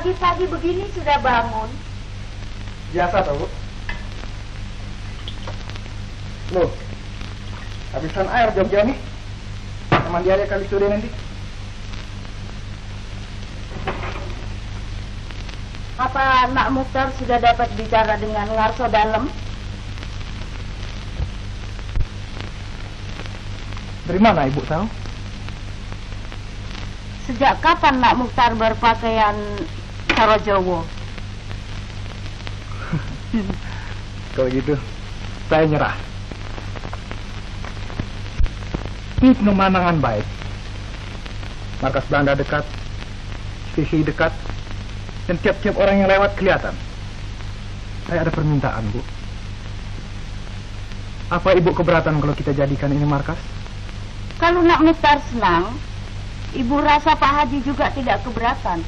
pagi-pagi begini sudah bangun? Biasa tau, Bu. Loh, habisan air Jogja nih. Mandi aja kali sore nanti. Apa Nak Mukhtar sudah dapat bicara dengan Ngarso Dalem? Dari mana Ibu tahu? Sejak kapan Nak Mukhtar berpakaian Saro Jowo? Kalau gitu, saya nyerah. Ini pemandangan baik. Markas Belanda dekat, sisi dekat, dan tiap-tiap orang yang lewat kelihatan. Saya ada permintaan, Bu. Apa Ibu keberatan kalau kita jadikan ini markas? Kalau Nak Mukhtar senang, Ibu rasa Pak Haji juga tidak keberatan.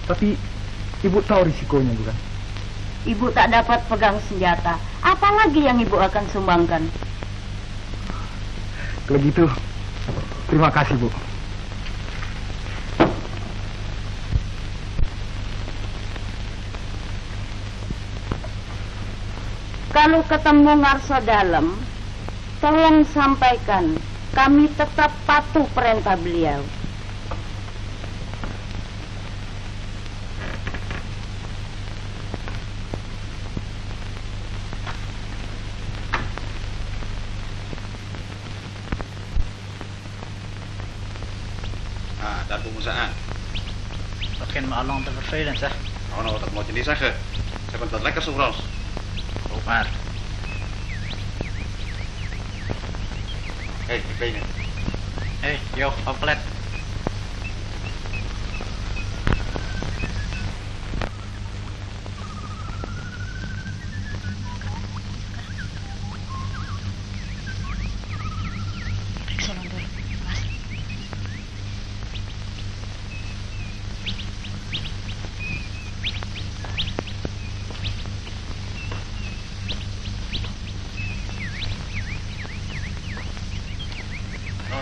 Tapi Ibu tahu risikonya, bukan? Ibu tak dapat pegang senjata. Apalagi yang Ibu akan sumbangkan? Kalau gitu, terima kasih, Bu. Kalau ketemu Ngarso Dalem, tolong sampaikan kami tetap patuh perintah beliau. Daar komen ze aan. Begin me al lang te vervelen, zeg. Oh, nou, dat moet je niet zeggen. Ze hebben dat lekker zo Frans. Ook maar. Hé, ik weet het. Hé, joh, oplet.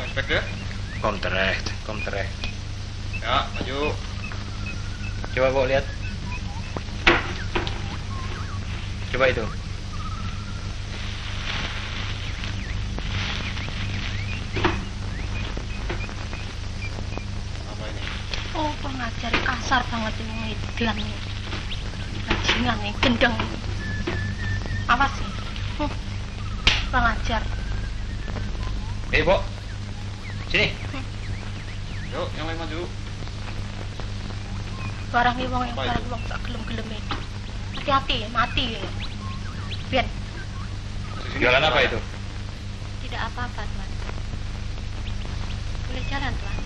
Inspecteur? Kom terecht, kom terecht. Ja, maju. Coba bawa lihat. Coba itu. Apa ini? Oh, pengajar kasar banget ini Edan nih. Bajingan nih, gendeng. Awas sih. Pengajar. Bo. Sini. Yuk, yang lain maju. Barang wong yang Apa barang itu? wong tak gelem-gelem itu. Hati-hati, mati. Biar Jualan apa itu? tidak apa-apa, Tuan. Boleh jalan, Tuan.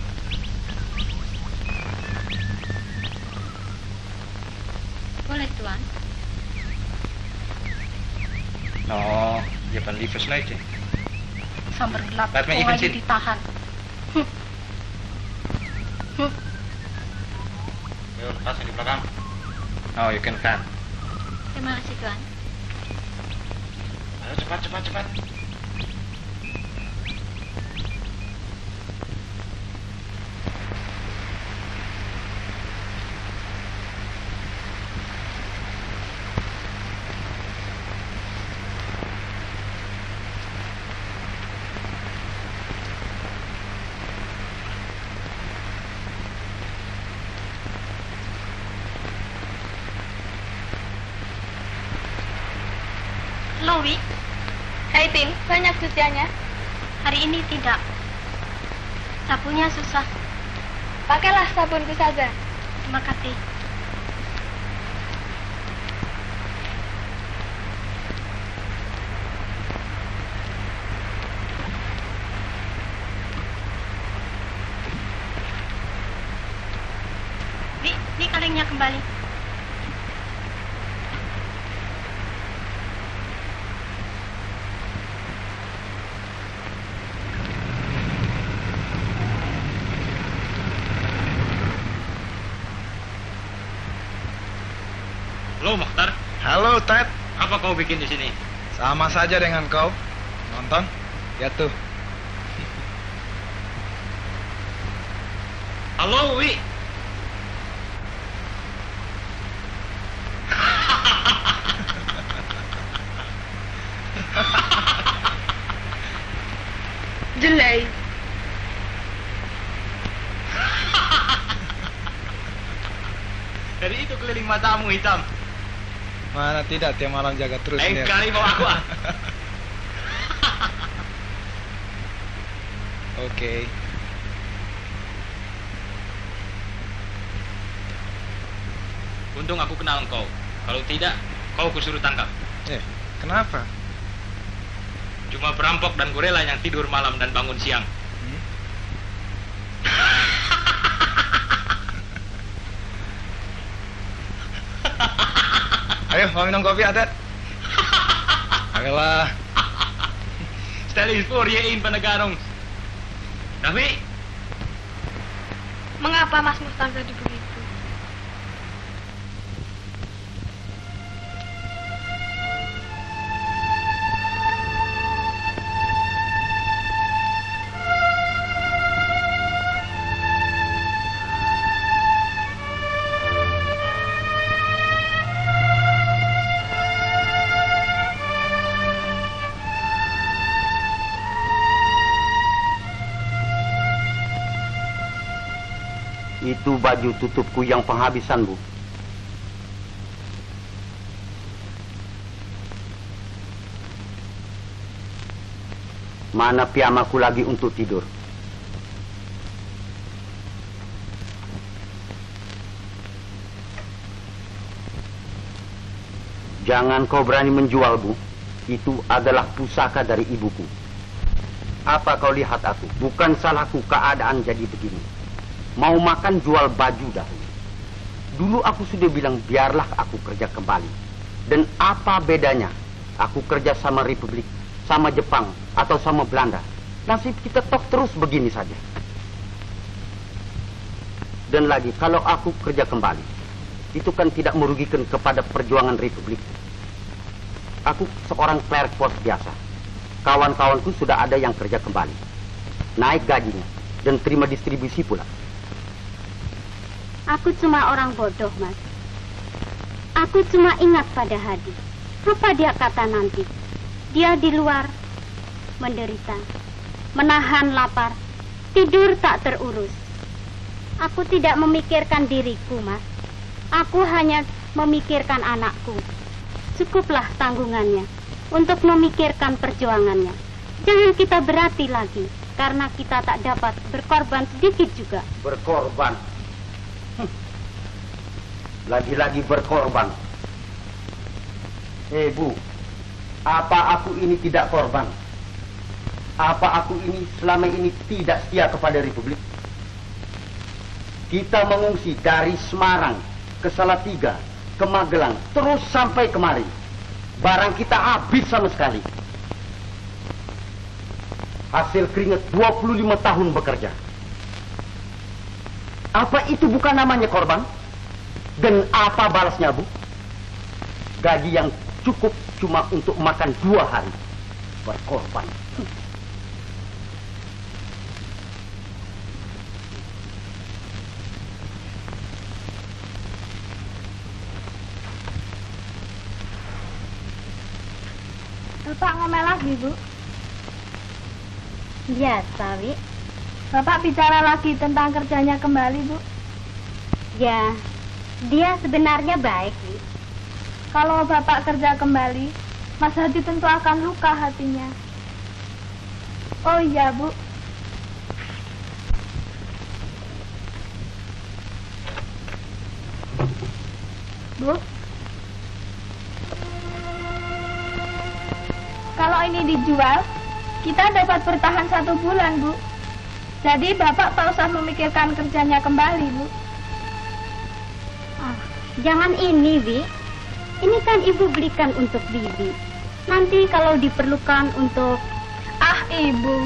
Boleh, Tuan. Oh, je kan liever slijten. Sambar gelap, Laat me wong even aja zitten. ditahan. Yuk, tas yang di belakang. Oh, je kan gaan. Terima kasih, Tuan. Ayo, cepat, cepat, cepat. Lowi, Hai Tin, banyak cuciannya. hari ini tidak. Sapunya susah. Pakailah sabunku saja. Terima kasih. Ini kalengnya kembali. Halo, Mokhtar. Halo, Ted. Apa kau bikin di sini? Sama saja dengan kau. Nonton? Ya tuh. Halo, Wi. kamu hitam. Mana tidak, tiap malam jaga terus. Lain Nir. kali mau aku ah. Oke. Untung aku kenal engkau. Kalau tidak, kau kusuruh tangkap. Kenapa? Cuma perampok dan gorela yang tidur malam dan bangun siang. Ayo, mau minum kopi, Atet? Ayolah. Stell for yein penegarong. Tapi, Mengapa Mas Muhtar jadi begitu? Itu baju tutupku yang penghabisan, Bu. Mana piyamaku lagi untuk tidur? Jangan kau berani menjual, Bu. Itu adalah pusaka dari ibuku. Apa kau lihat aku? Bukan salahku keadaan jadi begini. Mau makan jual baju dahulu. Dulu aku sudah bilang biarlah aku kerja kembali. Dan apa bedanya aku kerja sama Republik, sama Jepang, atau sama Belanda? Nasib kita toh terus begini saja. Dan lagi, kalau aku kerja kembali, itu kan tidak merugikan kepada perjuangan Republik. Aku seorang clerk pos biasa. Kawan-kawanku sudah ada yang kerja kembali. Naik gajinya dan terima distribusi pula. Aku cuma orang bodoh, Mas. Aku cuma ingat pada Hadi. Apa dia kata nanti? Dia di luar menderita, menahan lapar, tidur tak terurus. Aku tidak memikirkan diriku, Mas. Aku hanya memikirkan anakku. Cukuplah tanggungannya untuk memikirkan perjuangannya. Jangan kita berhati lagi, karena kita tak dapat berkorban sedikit juga. Berkorban? Lagi-lagi berkorban. Bu, apa aku ini tidak korban? Apa aku ini selama ini tidak setia kepada Republik? Kita mengungsi dari Semarang ke Salatiga, ke Magelang, terus sampai kemari. Barang kita habis sama sekali. Hasil keringat 25 tahun bekerja. Apa itu bukan namanya korban? Dan apa balasnya, Bu? Gaji yang cukup cuma untuk makan 2 hari. Berkorban. Bapak ngomel lagi, Bu. Biasa, Wi. Bapak bicara lagi tentang kerjanya kembali, Bu. Ya, dia sebenarnya baik, Wi. Kalau Bapak kerja kembali, Mas Hadi tentu akan luka hatinya. Oh iya, Bu. Bu, kalau ini dijual, kita dapat bertahan 1 bulan, Bu. Jadi Bapak tak usah memikirkan kerjanya kembali, Bu. Jangan ini, Wi. Ini kan Ibu belikan untuk Bibi. Nanti kalau diperlukan untuk... Ah, Ibu.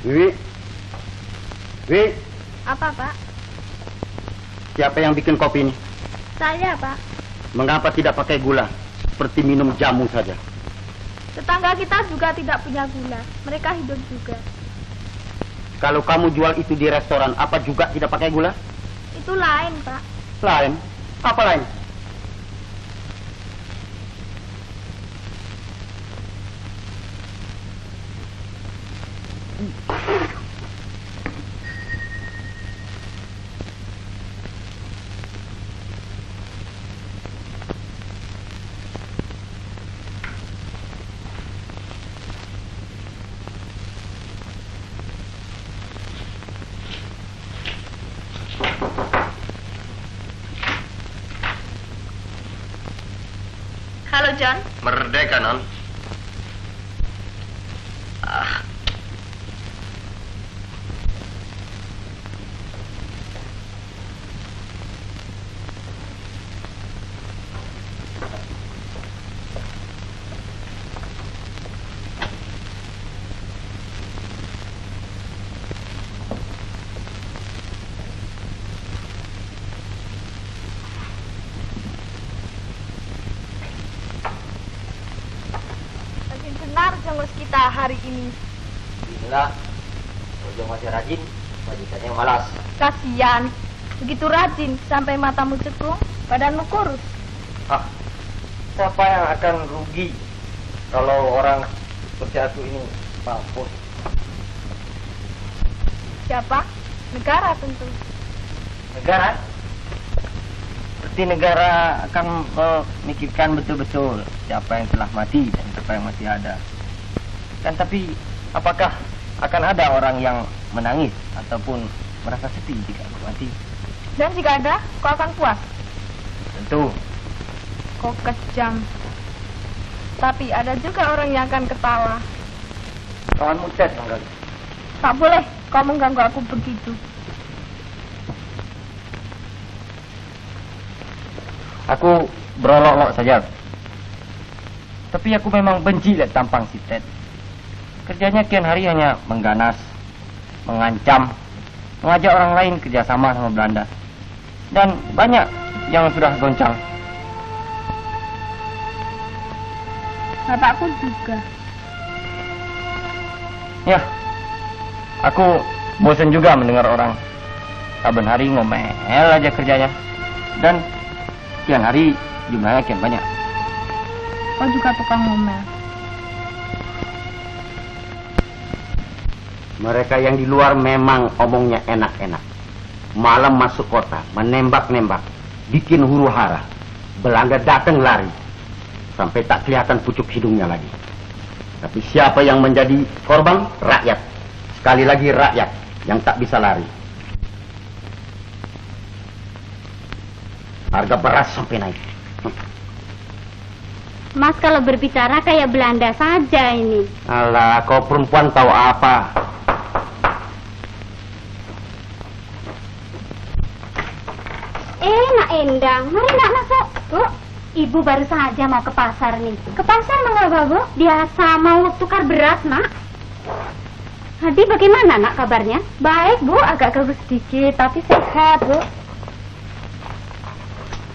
Bibi. Apa, Pak? Siapa yang bikin kopi ini? Saya, Pak. Mengapa tidak pakai gula? Seperti minum jamu saja. Tetangga kita juga tidak punya gula. Mereka hidup juga. Kalau kamu jual itu di restoran, apa juga tidak pakai gula? Itu lain, Pak. Lain? Apa lain? Halo, John. Merdeka, Non. Makin benar jengos kita hari ini. Inilah, Ojong masih rajin, majikannya malas. Kasian, begitu rajin sampai matamu cekung, badanmu kurus. Ah, siapa yang akan rugi kalau orang seperti aku ini mampus? Siapa? Negara tentu. Negara? Seperti negara akan memikirkan betul-betul siapa yang telah mati dan siapa yang masih ada. Kan tapi apakah akan ada orang yang menangis ataupun merasa sedih jika aku mati? Dan jika ada, kau akan puas. Tentu. Kau kejam. Tapi ada juga orang yang akan ketawa. Kawanmu Ted menggali. Tak boleh kau mengganggu aku begitu. Aku berolok-olok saja. Tapi aku memang benci lihat tampang si Ted. Kerjanya kian hari hanya mengganas, mengancam, mengajak orang lain kerjasama sama Belanda. Dan banyak yang sudah goncang. Bapakku juga. Ya, aku bosan juga mendengar orang saben hari ngomel aja kerjanya. Dan kian hari jumlahnya kian banyak. Kau juga tukang ngomel. Mereka yang di luar memang omongnya enak-enak. Malam masuk kota, menembak-nembak, bikin huru hara. Belanda datang lari, sampai tak kelihatan pucuk hidungnya lagi. Tapi siapa yang menjadi korban? Rakyat. Sekali lagi rakyat yang tak bisa lari. Harga beras sampai naik. Mas kalau berbicara kayak Belanda saja ini. Alah, kau perempuan tahu apa? Nak Endang, mari nak masuk. Bu, ibu baru saja mau ke pasar nih. Ke pasar mengapa, Bu? Biasa mau tukar beras, nak. Hadi bagaimana nak kabarnya? Baik, Bu. Agak kurus sedikit, tapi sehat, Bu.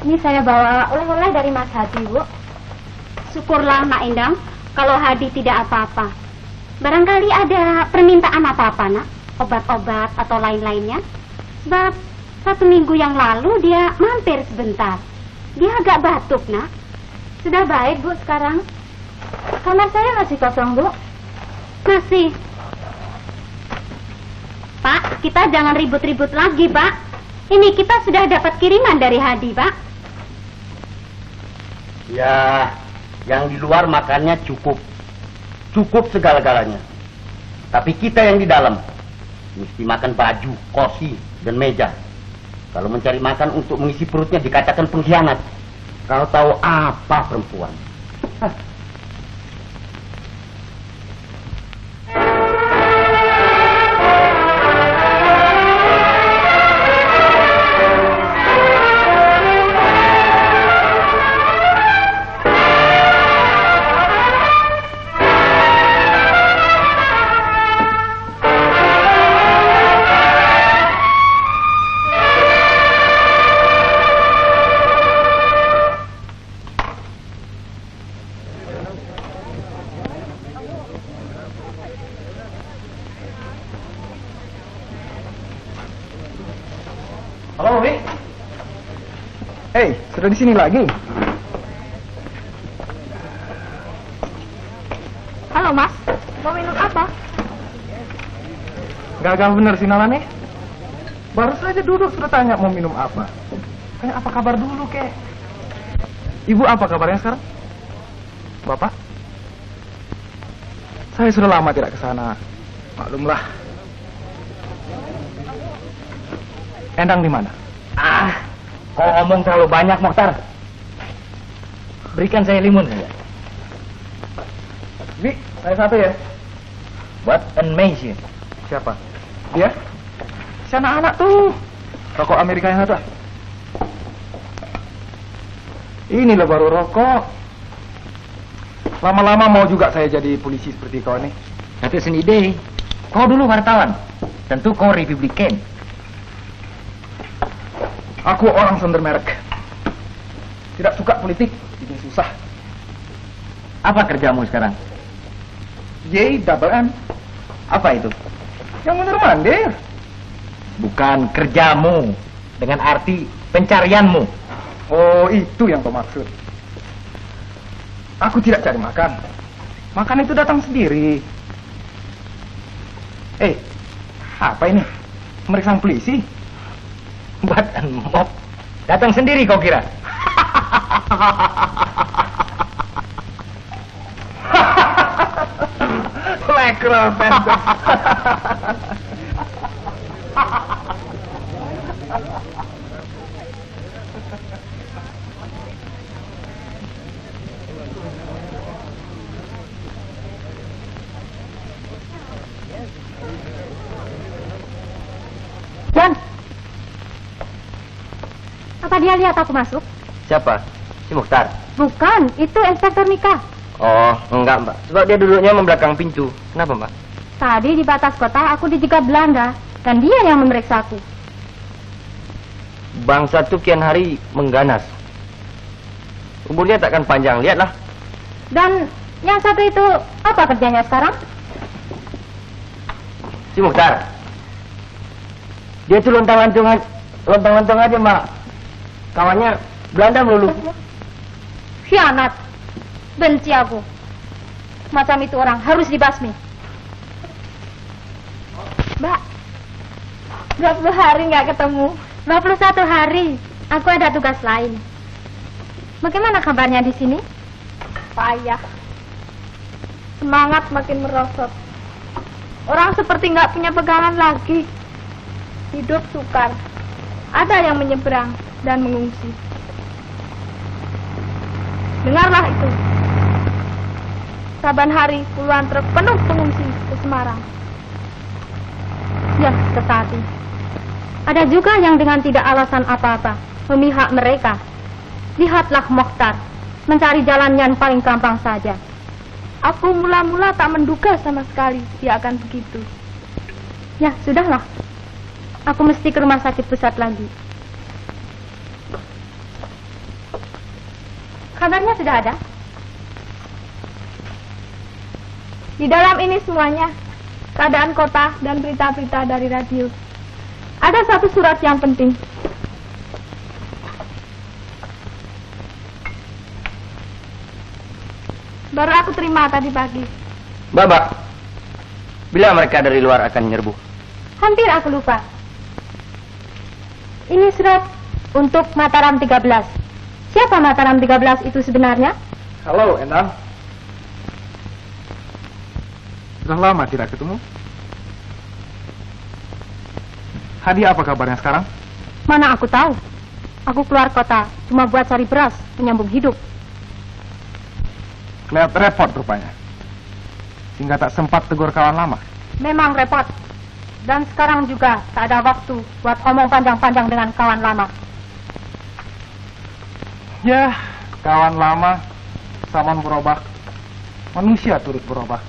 Ini saya bawa oleh-oleh dari Mas Hadi, Bu. Syukurlah nak Endang, kalau Hadi tidak apa-apa. Barangkali ada permintaan apa-apa, nak? Obat-obat atau lain-lainnya? Sebab 1 minggu yang lalu dia mampir sebentar. Dia agak batuk, nak. Sudah baik, Bu, sekarang. Kamar saya masih kosong, Bu. Masih. Pak, kita jangan ribut-ribut lagi, Pak. Ini kita sudah dapat kiriman dari Hadi, Pak. Ya, yang di luar makannya cukup. Cukup segala-galanya. Tapi kita yang di dalam mesti makan baju, kursi, dan meja. Kalau mencari makan untuk mengisi perutnya dikatakan pengkhianat. Kau tahu apa perempuan? Hah. Halo, Wi. Hei, sudah di sini lagi? Halo, Mas. Mau minum apa? Gagal bener sih Nalane. Baru saja duduk sudah tanya mau minum apa. Kayak apa kabar dulu, kek? Ibu apa kabarnya sekarang? Bapak? Saya sudah lama tidak ke sana. Maklumlah. Endang di mana? Kau ngomong terlalu banyak, Mokhtar. berikan saya limun saja. Bi, saya satu ya. What amazing. Siapa? Dia? Si anak-anak tuh. Rokok Amerika yang satu. Ini loh baru rokok. Lama-lama mau juga saya jadi polisi seperti kau nih. Itu sendiri. Kau dulu wartawan. Tentu kau Republikan. Aku orang sonder merek. Tidak suka politik, bikin susah. Apa kerjamu sekarang? J double M. Apa itu? Yang bener mandir. Bukan kerjamu. Dengan arti pencarianmu. Oh, itu yang kau maksud. Aku tidak cari makan. Makan itu datang sendiri. Apa ini? Meriksa polisi? Buat mop. Datang sendiri kau kira? Lekra, pendek. Jan, apa dia lihat aku masuk? Siapa? Si Mukhtar? Bukan, itu Inspektur Mika. Oh, enggak mbak. Sebab dia duduknya membelakang pintu. Kenapa mbak? Tadi di batas kota aku dijegat Belanda dan dia yang memeriksa aku. Bangsa itu kian hari mengganas. Umurnya takkan panjang, lihatlah. Dan yang satu itu apa kerjanya sekarang? Si Mukhtar. Dia tuh lontang-lantung aja mbak. Kawannya Belanda melulu. Khianat. Benci aku. Macam itu orang harus dibasmi. Mbak, 20 hari nggak ketemu. 21 hari. Aku ada tugas lain. Bagaimana kabarnya di sini? Payah. Semangat makin merosot. Orang seperti nggak punya pegangan lagi. Hidup sukar. Ada yang menyeberang dan mengungsi. Dengarlah itu. Saban hari puluhan truk penuh pengungsi ke Semarang. Ya, tetapi ada juga yang dengan tidak alasan apa-apa memihak mereka. Lihatlah Mukhtar mencari jalan yang paling gampang saja. Aku mula-mula tak menduga sama sekali dia akan begitu. Ya, sudahlah. Aku mesti ke rumah sakit pusat lagi. Kabarnya sudah ada? Di dalam ini semuanya, keadaan kota dan berita-berita dari radio. Ada satu surat yang penting. Baru aku terima tadi pagi. Babak, bila mereka dari luar akan menyerbu? Hampir aku lupa. Ini surat untuk Mataram 13. Siapa Mataram 13 itu sebenarnya? Halo, Endang. Sudah lama tidak ketemu. Hadi, apa kabarnya sekarang? Mana aku tahu. Aku keluar kota cuma buat cari beras, menyambung hidup. Kelihatan repot rupanya. Sehingga tak sempat tegur kawan lama. Memang repot. Dan sekarang juga tak ada waktu buat omong panjang-panjang dengan kawan lama. Ya, kawan lama, zaman berubah. Manusia turut berubah.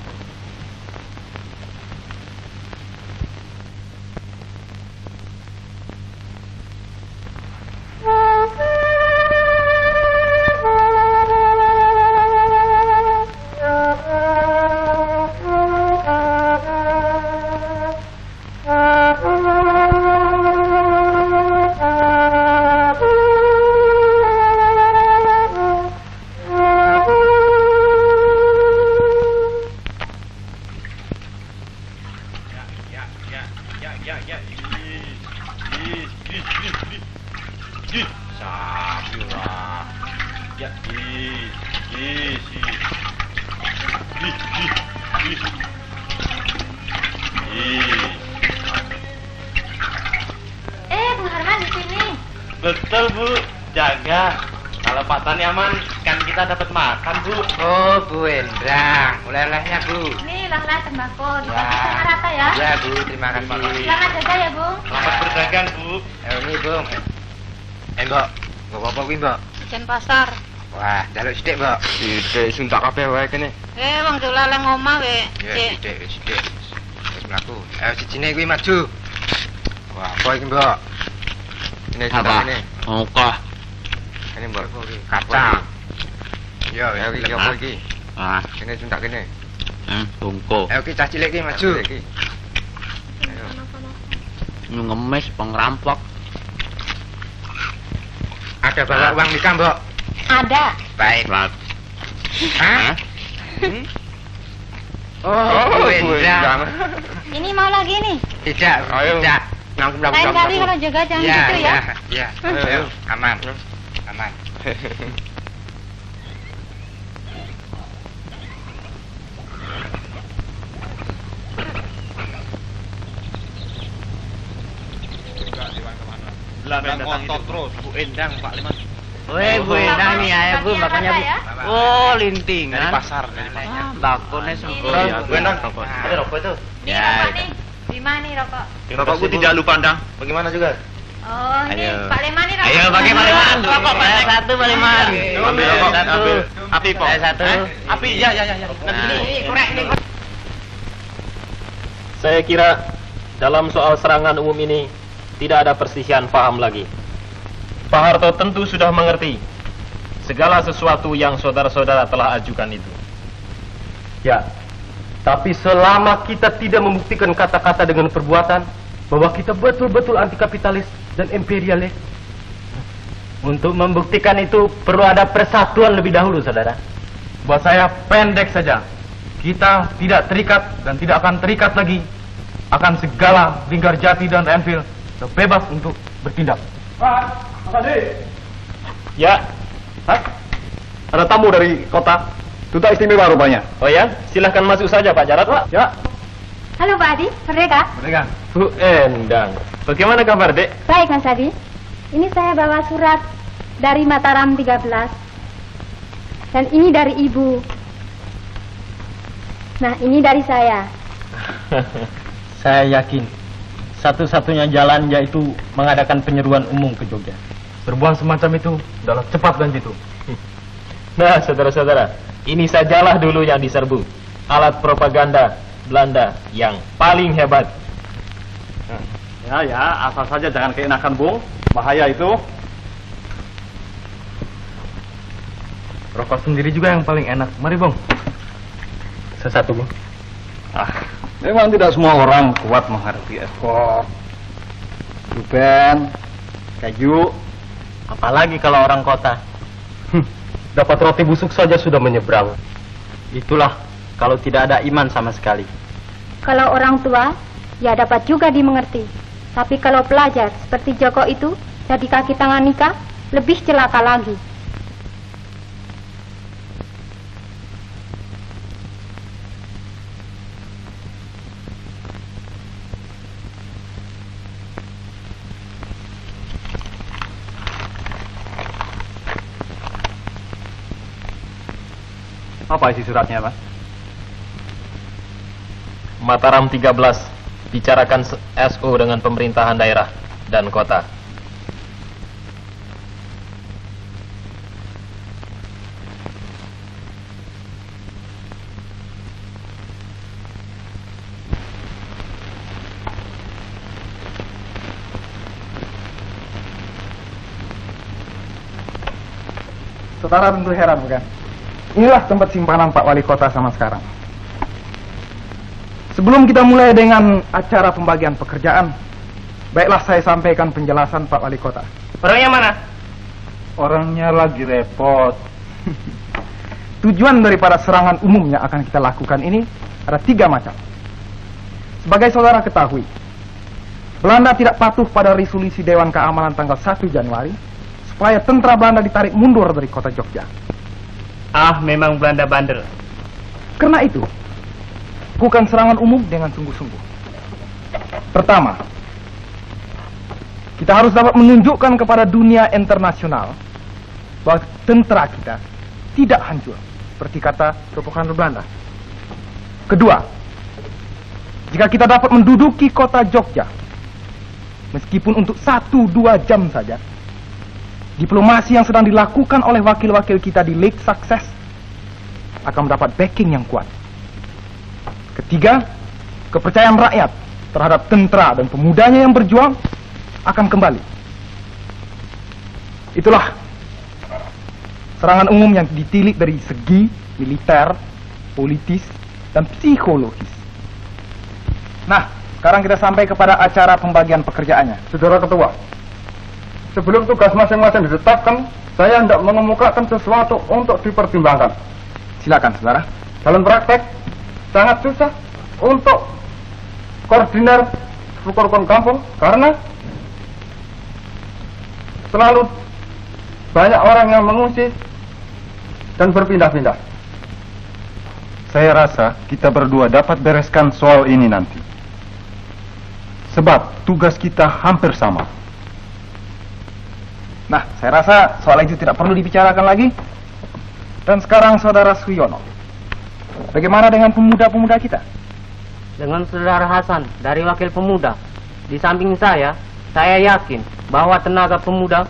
Betul Bu, jaga. Kalau Pak Tani aman, kan kita kita dapat makan, Bu. Oh, Bu Endang. Oleh-olehnya, Bu. Ini lah tembakau. Ya. Sama rata ya. Ya, Bu. Terima kasih. Selamat jaga ya, Bu. Selamat berdagang, Bu. Ini, Bung. Mbok. Mbok apa kuwi, Mbok? Jen pasar. Wah, jaluk sithik, Mbok. Sithik suntak kabeh wae kene. Wong dolan ngomah we. Ya, sithik. Wis mlaku. Ayo sijine kuwi maju. Wah, apa iki, Mbok? Ini suntak ini. Oke. Ini, Mbok. Kacang. Ya, iki apa iki? Ah, Kene suntak kene. tungko. Ayo ki cah cilik ki maju. Ini ngemis pengrampok. Ada bawa uang nikah, Mbok? Ada. Baik. Rat. Hah? Oh, Bu Endang. Ini mau lagi nih. Tidak, tidak. Lain kali kalau jaga jangan gitu ya. Ya. Ayo, aman. Aman. Belanda kotor terus, Bu Endang, Pak Liman. Weh, Bu Endang nih ayo Bu, makanya Bu. Oh, linting. Dari pasar. Bakonnya sempurna. Oh, iya, Bu Endang. Ada rokok itu. Nih rokok nih. Di mana nih rokok? Rokokku tidak lupa, Endang. Bagaimana juga? Oh, ini Ayo. Pak Leman nih rokok. Ayo pakai Pak Leman. Rokok saya satu Pak Leman. Ambil rokok, Satu. ambil. Api, Pok. Saya satu. Api, ya. Saya kira dalam soal serangan umum ini tidak ada perselisihan paham lagi. Pak Harto tentu sudah mengerti segala sesuatu yang saudara-saudara telah ajukan itu. Ya, tapi selama kita tidak membuktikan kata-kata dengan perbuatan bahwa kita betul-betul anti kapitalis dan imperialis, untuk membuktikan itu perlu ada persatuan lebih dahulu, saudara. Buat saya pendek saja. Kita tidak terikat dan tidak akan terikat lagi akan segala Linggar Jati dan Enfield. Bebas untuk bertindak. Pak, Tadi. Ya, Hah? Ada tamu dari kota. Duta istimewa rupanya. oh ya, silahkan masuk saja Pak Jarot, Pak. Ya, Halo Pak Adi, merdeka. mereka. Bu Endang, bagaimana kabar Dek? Baik Mas Adi. Ini saya bawa surat dari Mataram 13. Dan ini dari Ibu. Nah, ini dari saya. Saya yakin satu-satunya jalan yaitu mengadakan penyeruan umum ke Jogja. Serbuan semacam itu adalah cepat dan jitu. Nah, saudara-saudara, ini sajalah dulu yang diserbu. Alat propaganda Belanda yang paling hebat. Ya, asal saja jangan keenakan, Bung. Bahaya itu. Rokok sendiri juga yang paling enak. Mari, Bung. Sesatu, Bung. Memang tidak semua orang kuat menghadapi ekspor. Dupen, keju, Apalagi kalau orang kota. dapat roti busuk saja sudah menyeberang. Itulah kalau tidak ada iman sama sekali. Kalau orang tua, ya dapat juga dimengerti. Tapi kalau pelajar seperti Joko itu, jadi kaki tangan nikah, lebih celaka lagi. Apa isi suratnya, Mas? Mataram 13 bicarakan SO dengan pemerintahan daerah dan kota. Saudara tentu heran, bukan? Inilah tempat simpanan Pak Wali Kota sama sekarang. Sebelum kita mulai dengan acara pembagian pekerjaan, baiklah saya sampaikan penjelasan Pak Wali Kota. Orangnya mana? Orangnya lagi repot. Tujuan daripada serangan umum yang akan kita lakukan ini ada 3 macam. Sebagai saudara ketahui, Belanda tidak patuh pada resolusi Dewan Keamanan tanggal 1 Januari supaya tentara Belanda ditarik mundur dari kota Jogja. Ah, memang Belanda bandel. Karena itu, lakukan serangan umum dengan sungguh-sungguh. Pertama, kita harus dapat menunjukkan kepada dunia internasional bahwa tentara kita tidak hancur, seperti kata Propaganda Belanda. Kedua, jika kita dapat menduduki kota Jogja, meskipun untuk 1-2 jam saja, diplomasi yang sedang dilakukan oleh wakil-wakil kita di Lake Success akan mendapat backing yang kuat. Ketiga, kepercayaan rakyat terhadap tentara dan pemudanya yang berjuang akan kembali. Itulah serangan umum yang ditilik dari segi militer, politis, dan psikologis. Nah, sekarang kita sampai kepada acara pembagian pekerjaannya. Saudara Ketua, sebelum tugas masing-masing ditetapkan, saya hendak mengemukakan sesuatu untuk dipertimbangkan. Silakan, saudara. Dalam praktek, sangat susah untuk koordinir rukun kampung karena selalu banyak orang yang mengungsi dan berpindah-pindah. Saya rasa kita berdua dapat bereskan soal ini nanti. Sebab tugas kita hampir sama. Nah, saya rasa soal itu tidak perlu dibicarakan lagi. Dan sekarang Saudara Suyono, bagaimana dengan pemuda-pemuda kita? Dengan Saudara Hasan dari Wakil Pemuda, di samping saya yakin bahwa tenaga pemuda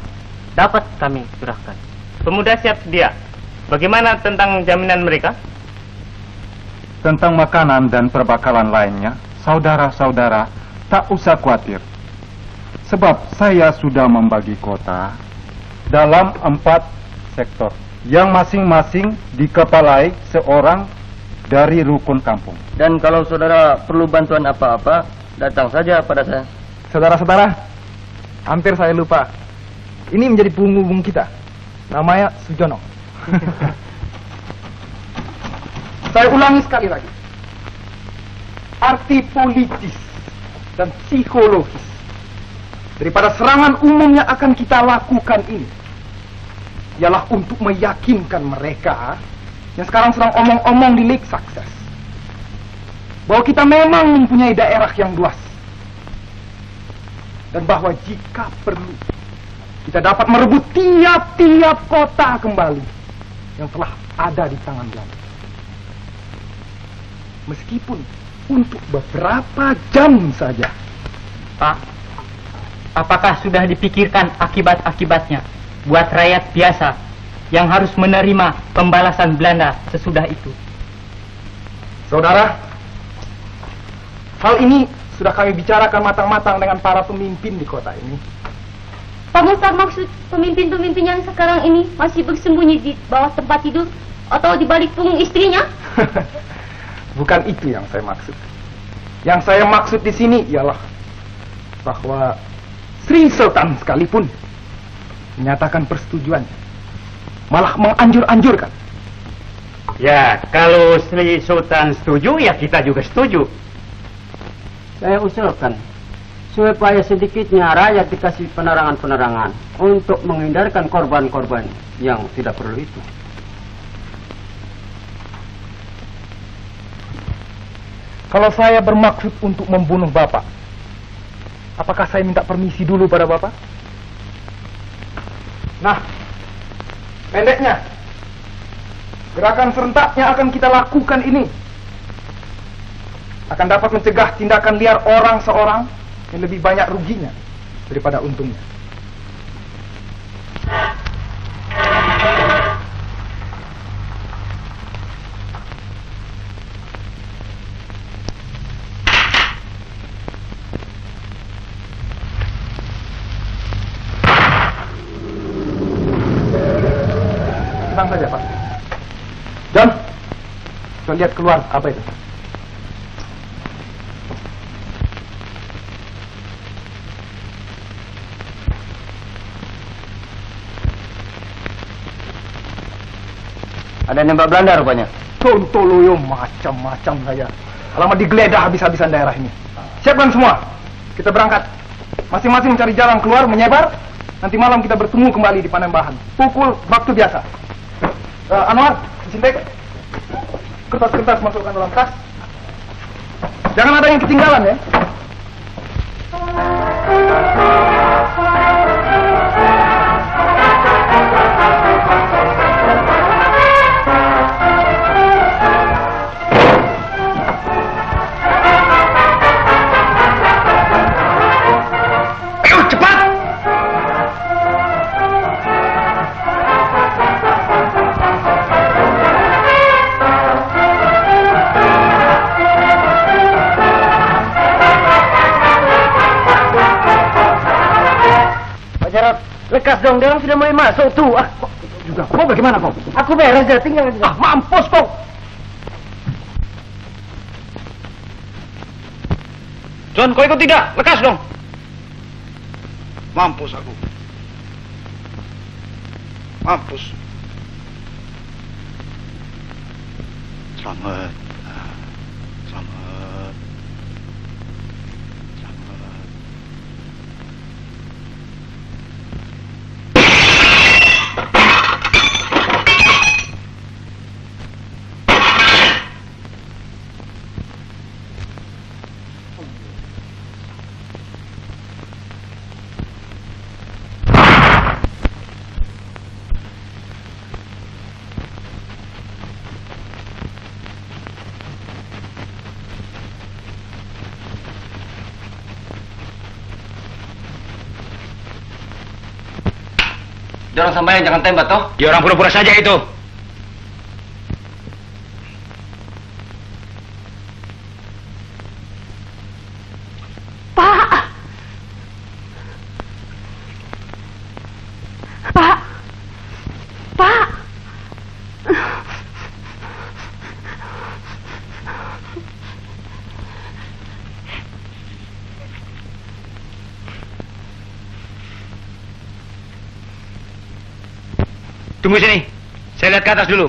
dapat kami curahkan. Pemuda siap sedia. Bagaimana tentang jaminan mereka? Tentang makanan dan perbekalan lainnya, saudara-saudara tak usah khawatir. Sebab saya sudah membagi kota dalam 4 sektor, yang masing-masing dikepalai seorang dari rukun kampung. Dan kalau saudara perlu bantuan apa-apa, datang saja pada saya. Saudara-saudara, hampir saya lupa. Ini menjadi punggung kita. Namanya Sujono. Saya ulangi sekali lagi. Arti politis dan psikologis daripada serangan umum yang akan kita lakukan ini ialah untuk meyakinkan mereka yang sekarang sedang omong-omong di Lake Success bahwa kita memang mempunyai daerah yang luas dan bahwa jika perlu kita dapat merebut tiap-tiap kota kembali yang telah ada di tangan Belanda, meskipun untuk beberapa jam saja. Pak, apakah sudah dipikirkan akibat-akibatnya buat rakyat biasa yang harus menerima pembalasan Belanda sesudah itu? Saudara, hal ini sudah kami bicarakan matang-matang dengan para pemimpin di kota ini. Pak Mustar, maksud pemimpin-pemimpin yang sekarang ini masih bersembunyi di bawah tempat tidur atau di balik punggung istrinya? Bukan itu yang saya maksud. Yang saya maksud di sini ialah bahwa Sri Sultan sekalipun menyatakan persetujuannya, malah menganjur-anjurkan. Ya, kalau Sri Sultan setuju, ya kita juga setuju. Saya usulkan supaya sedikitnya rakyat dikasih penerangan-penerangan untuk menghindarkan korban-korban yang tidak perlu itu. Kalau saya bermaksud untuk membunuh Bapak, apakah saya minta permisi dulu pada Bapak? Nah, pendeknya, gerakan serentak yang akan kita lakukan ini akan dapat mencegah tindakan liar orang seorang yang lebih banyak ruginya daripada untungnya. Tenang saja, Pak. John, coba lihat keluar apa itu. Ada nembak Belanda rupanya. Tontoloyo macam-macam saya. Alamak, digeledah habis-habisan daerah ini. Siapkan semua. Kita berangkat. Masing-masing mencari jalan keluar, menyebar. Nanti malam kita bertemu kembali di Panembahan. Pukul waktu biasa. Anwar, Sintek, kertas-kertas masukkan dalam tas. Jangan ada yang ketinggalan ya. Lekas dong, dia orang sudah mulai masuk tuh. Juga, kau bagaimana kau? Aku beres ya, tinggal. Mampus kau. John, kau ikut tidak? Lekas dong. Mampus aku. Mampus. Selamat. Selamat. Selamat. Jangan sampai jangan tembak toh. Ya orang pura-pura saja itu. Pak. Pak. Pak. Tunggu sini. Saya lihat ke atas dulu.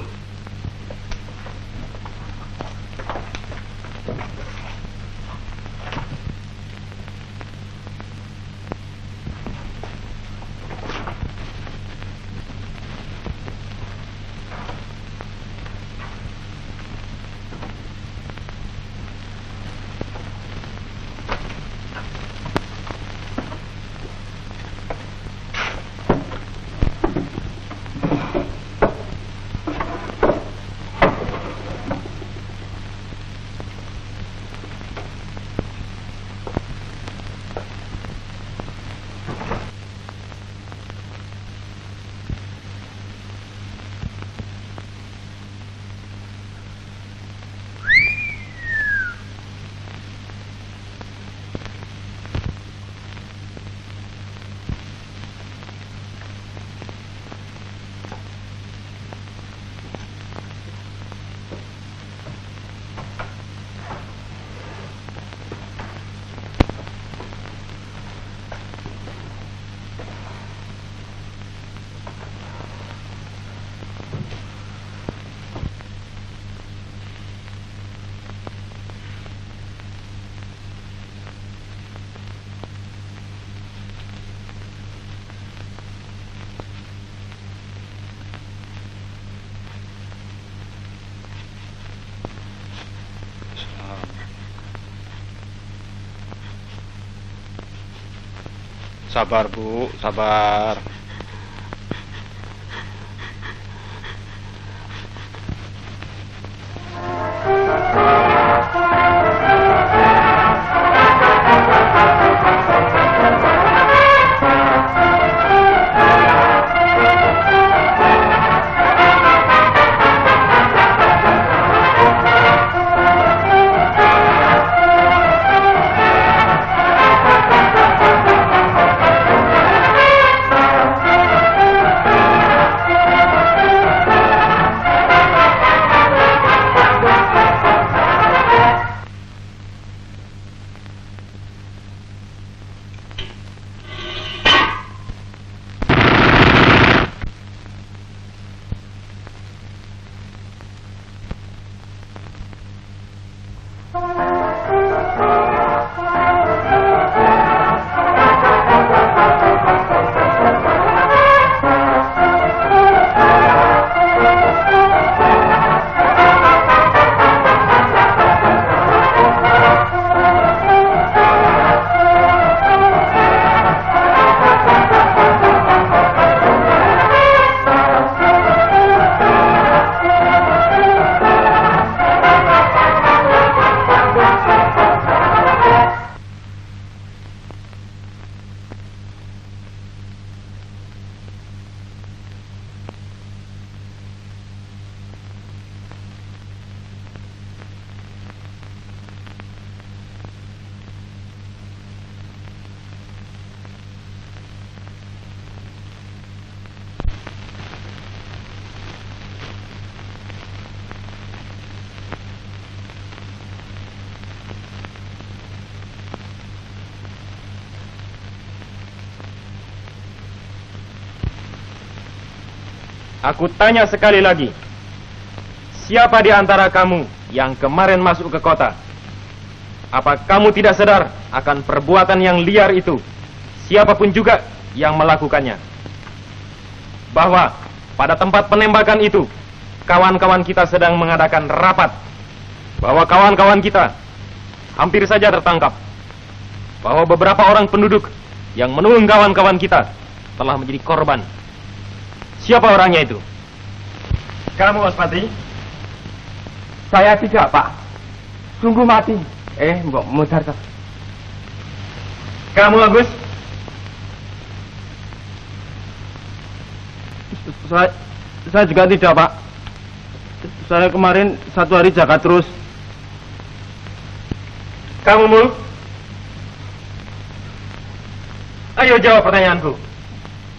Sabar, Bu, sabar. Aku tanya sekali lagi. Siapa di antara kamu yang kemarin masuk ke kota? Apa kamu tidak sadar akan perbuatan yang liar itu? Siapapun juga yang melakukannya. Bahwa pada tempat penembakan itu, kawan-kawan kita sedang mengadakan rapat. Bahwa kawan-kawan kita hampir saja tertangkap. Bahwa beberapa orang penduduk yang menolong kawan-kawan kita telah menjadi korban. Siapa orangnya itu? Kamu, Waspati? Saya tidak, Pak. Sungguh mati. Mbok mutar toh. Kamu, Agus? Saya juga tidak, Pak. Saya kemarin 1 hari jaga terus. Kamu, Mul? Ayo jawab pertanyaanku.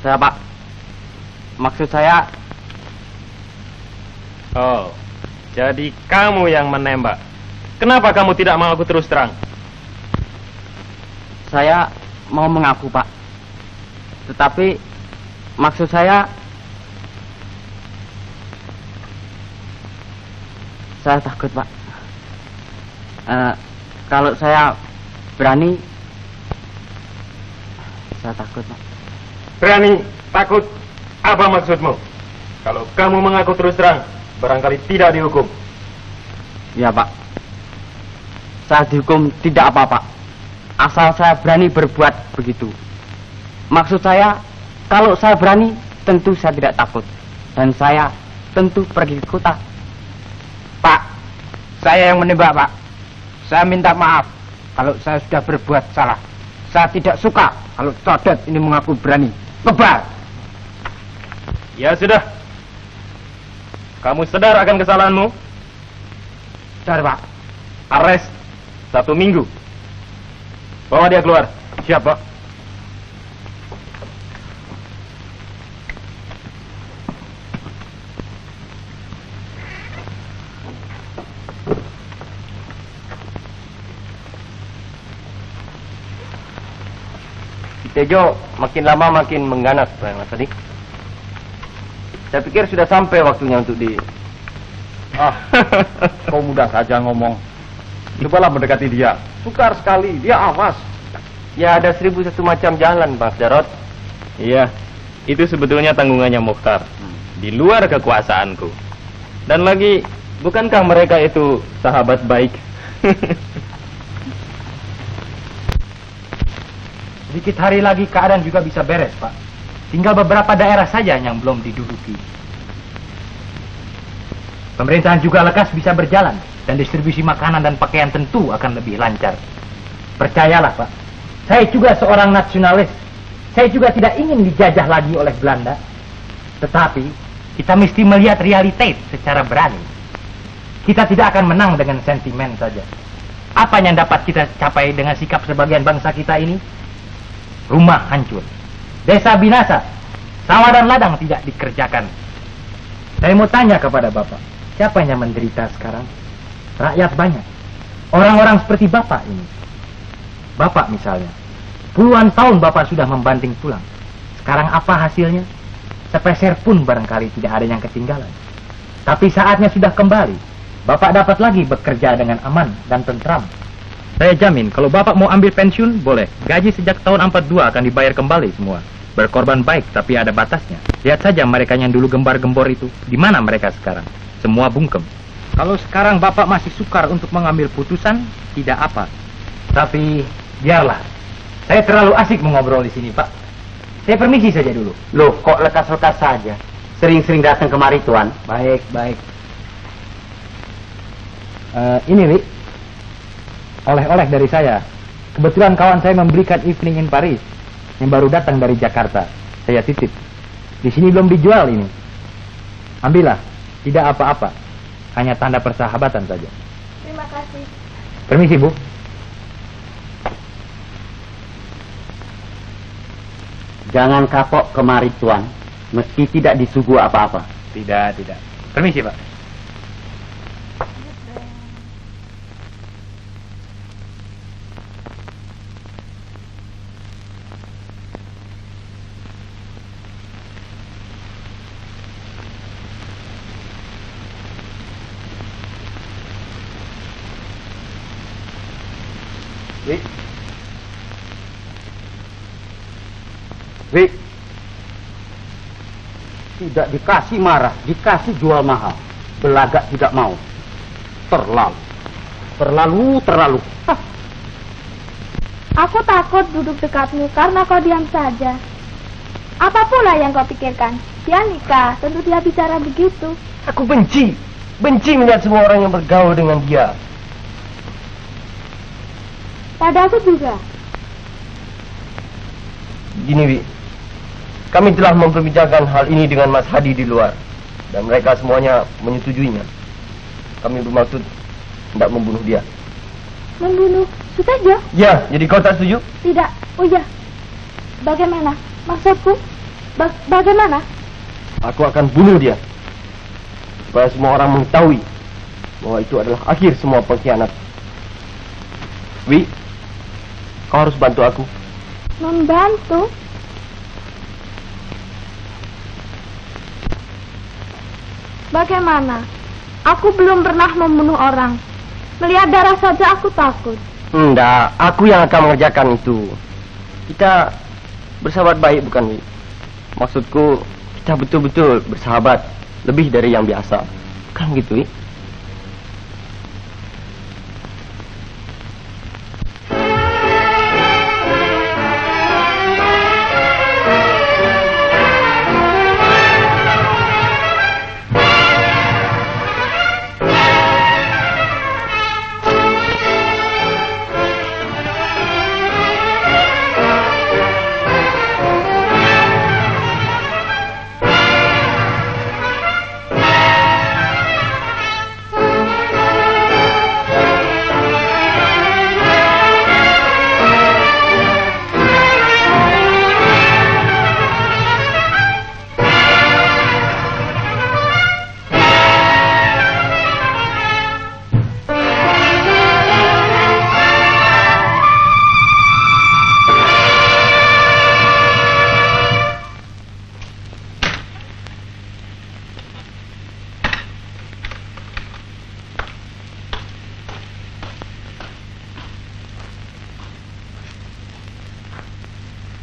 Saya, Pak. Maksud saya... Oh, jadi kamu yang menembak. Kenapa kamu tidak mau aku terus terang? Saya mau mengaku, Pak. Tetapi maksud saya takut, Pak. Kalau saya berani, saya takut, Pak. Berani, takut, apa maksudmu? Kalau kamu mengaku terus terang, barangkali tidak dihukum. Ya, Pak. Saya dihukum tidak apa-apa. Asal saya berani berbuat begitu. Maksud saya, kalau saya berani, tentu saya tidak takut. Dan saya tentu pergi ke kota. Pak, saya yang menembak, Pak. Saya minta maaf kalau saya sudah berbuat salah. Saya tidak suka kalau Codot ini mengaku berani. Kebal. Ya sudah. Kamu sadar akan kesalahanmu? Sadar, Pak. Arrest 1 minggu. Bawa dia keluar. Siap, Pak. Tejo makin lama makin mengganas, Pak Tadi. Saya pikir sudah sampai waktunya untuk di... Kau mudah saja ngomong. Cobalah mendekati dia. Sukar sekali, dia awas. Ya ada 1001 macam jalan, Bang Jarot. Iya, itu sebetulnya tanggungannya Mukhtar. Di luar kekuasaanku. Dan lagi, bukankah mereka itu sahabat baik? Sedikit hari lagi keadaan juga bisa beres, Pak. Tinggal beberapa daerah saja yang belum diduduki. Pemerintahan juga lekas bisa berjalan dan distribusi makanan dan pakaian tentu akan lebih lancar. Percayalah, Pak. Saya juga seorang nasionalis. Saya juga tidak ingin dijajah lagi oleh Belanda. Tetapi kita mesti melihat realitas secara berani. Kita tidak akan menang dengan sentimen saja. Apa yang dapat kita capai dengan sikap sebagian bangsa kita ini? Rumah hancur, desa binasa, sawah dan ladang tidak dikerjakan. Saya mau tanya kepada Bapak, siapa yang menderita sekarang? Rakyat banyak. Orang-orang seperti Bapak ini. Bapak misalnya, puluhan tahun Bapak sudah membanting tulang. Sekarang apa hasilnya? Sepeser pun barangkali tidak ada yang ketinggalan. Tapi saatnya sudah kembali. Bapak dapat lagi bekerja dengan aman dan tentram. Saya jamin, kalau Bapak mau ambil pensiun, boleh. Gaji sejak tahun 42 akan dibayar kembali semua. Berkorban baik, tapi ada batasnya. Lihat saja mereka yang dulu gembar-gembor itu. Di mana mereka sekarang? Semua bungkem. Kalau sekarang Bapak masih sukar untuk mengambil putusan, tidak apa. Tapi, biarlah. Saya terlalu asik mengobrol di sini, Pak. Saya permisi saja dulu. Loh, kok lekas-lekas saja? Sering-sering datang kemari, Tuan. Baik, baik. Ini, Ri. Oleh-oleh dari saya. Kebetulan kawan saya memberikan evening in Paris yang baru datang dari Jakarta. Saya titip. Di sini belum dijual ini. Ambillah, tidak apa-apa. Hanya tanda persahabatan saja. Terima kasih. Permisi, Bu. Jangan kapok kemari, Tuan. Meski tidak disuguh apa-apa. Tidak. Permisi, Pak. Wik, tidak dikasih marah, dikasih jual mahal. Belagak tidak mau. Terlalu. Hah. Aku takut duduk dekatmu karena kau diam saja. Apa pula yang kau pikirkan? Dia nikah, tentu dia bicara begitu. Aku benci melihat semua orang yang bergaul dengan dia. Pada aku juga. Gini, Wi. Kami telah memperbincangkan hal ini dengan Mas Hadi di luar. Dan mereka semuanya menyetujuinya. Kami bermaksud tidak membunuh dia. Membunuh Sutejo? Ya, jadi kau tak setuju? Tidak. Oh ya. Bagaimana? Maksudku? Bagaimana? Aku akan bunuh dia. Supaya semua orang mengetahui bahwa itu adalah akhir semua pengkhianat. Wi, kau harus bantu aku. Membantu? Bagaimana? Aku belum pernah membunuh orang. Melihat darah saja aku takut. Enggak, aku yang akan mengerjakan itu. Kita bersahabat baik, bukan, Wi? Maksudku, kita betul-betul bersahabat. Lebih dari yang biasa. Kan gitu, Wi?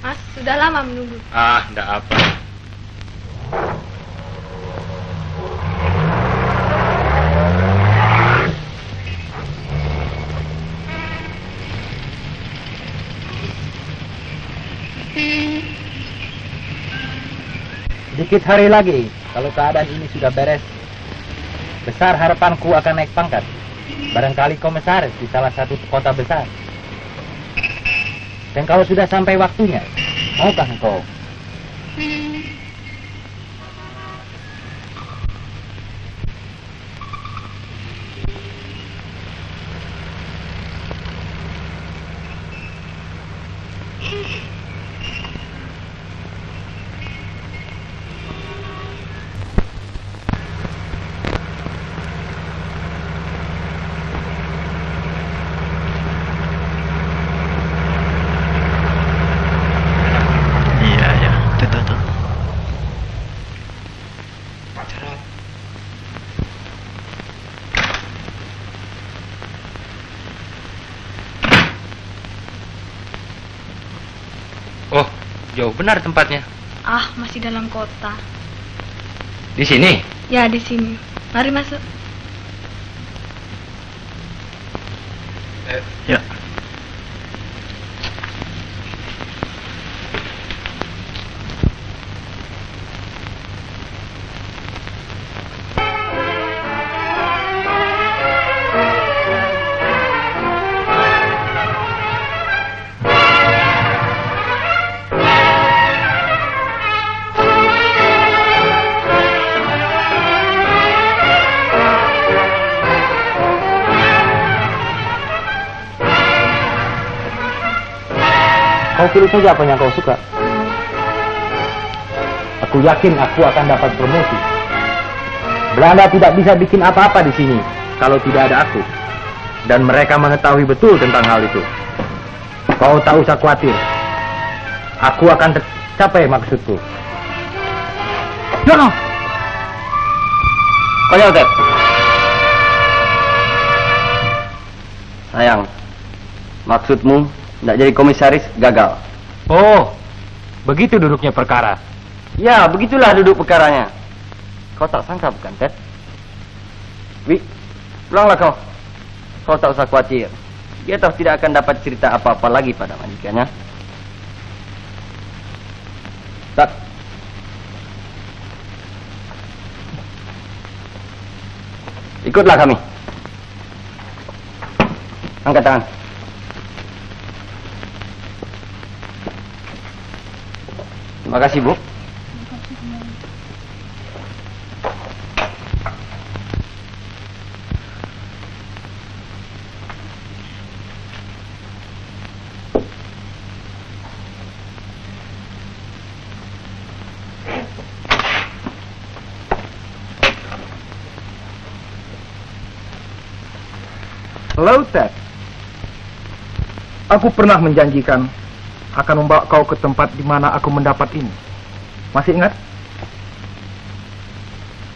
Mas, sudah lama menunggu. Ah, enggak apa. Sedikit hari lagi, kalau keadaan ini sudah beres, besar harapanku akan naik pangkat. Barangkali komisaris di salah satu kota besar. Dan kalau sudah sampai waktunya, maukah engkau? Oh, jauh benar tempatnya. Ah, masih dalam kota. Di sini? Ya, di sini. Mari masuk. Ya. Kau pilih saja apa yang kau suka. Aku yakin aku akan dapat promosi. Belanda tidak bisa bikin apa-apa di sini kalau tidak ada aku. Dan mereka mengetahui betul tentang hal itu. Kau tak usah khawatir. Aku akan tercapai maksudku. Jono! Konyol, Ted. Sayang, maksudmu tidak jadi komisaris gagal. Oh, Begitu duduknya perkara. Ya, begitulah duduk perkaranya. Kau tak sangka bukan, Ted? Wi, pulanglah kau. Kau tak usah khawatir. Dia tahu tidak akan dapat cerita apa-apa lagi pada majikannya. Tak. Ikutlah kami. Angkat tangan. Terima kasih, Bu. Hello, Ted. Aku pernah menjanjikan akan membawa kau ke tempat di mana aku mendapat ini. Masih ingat?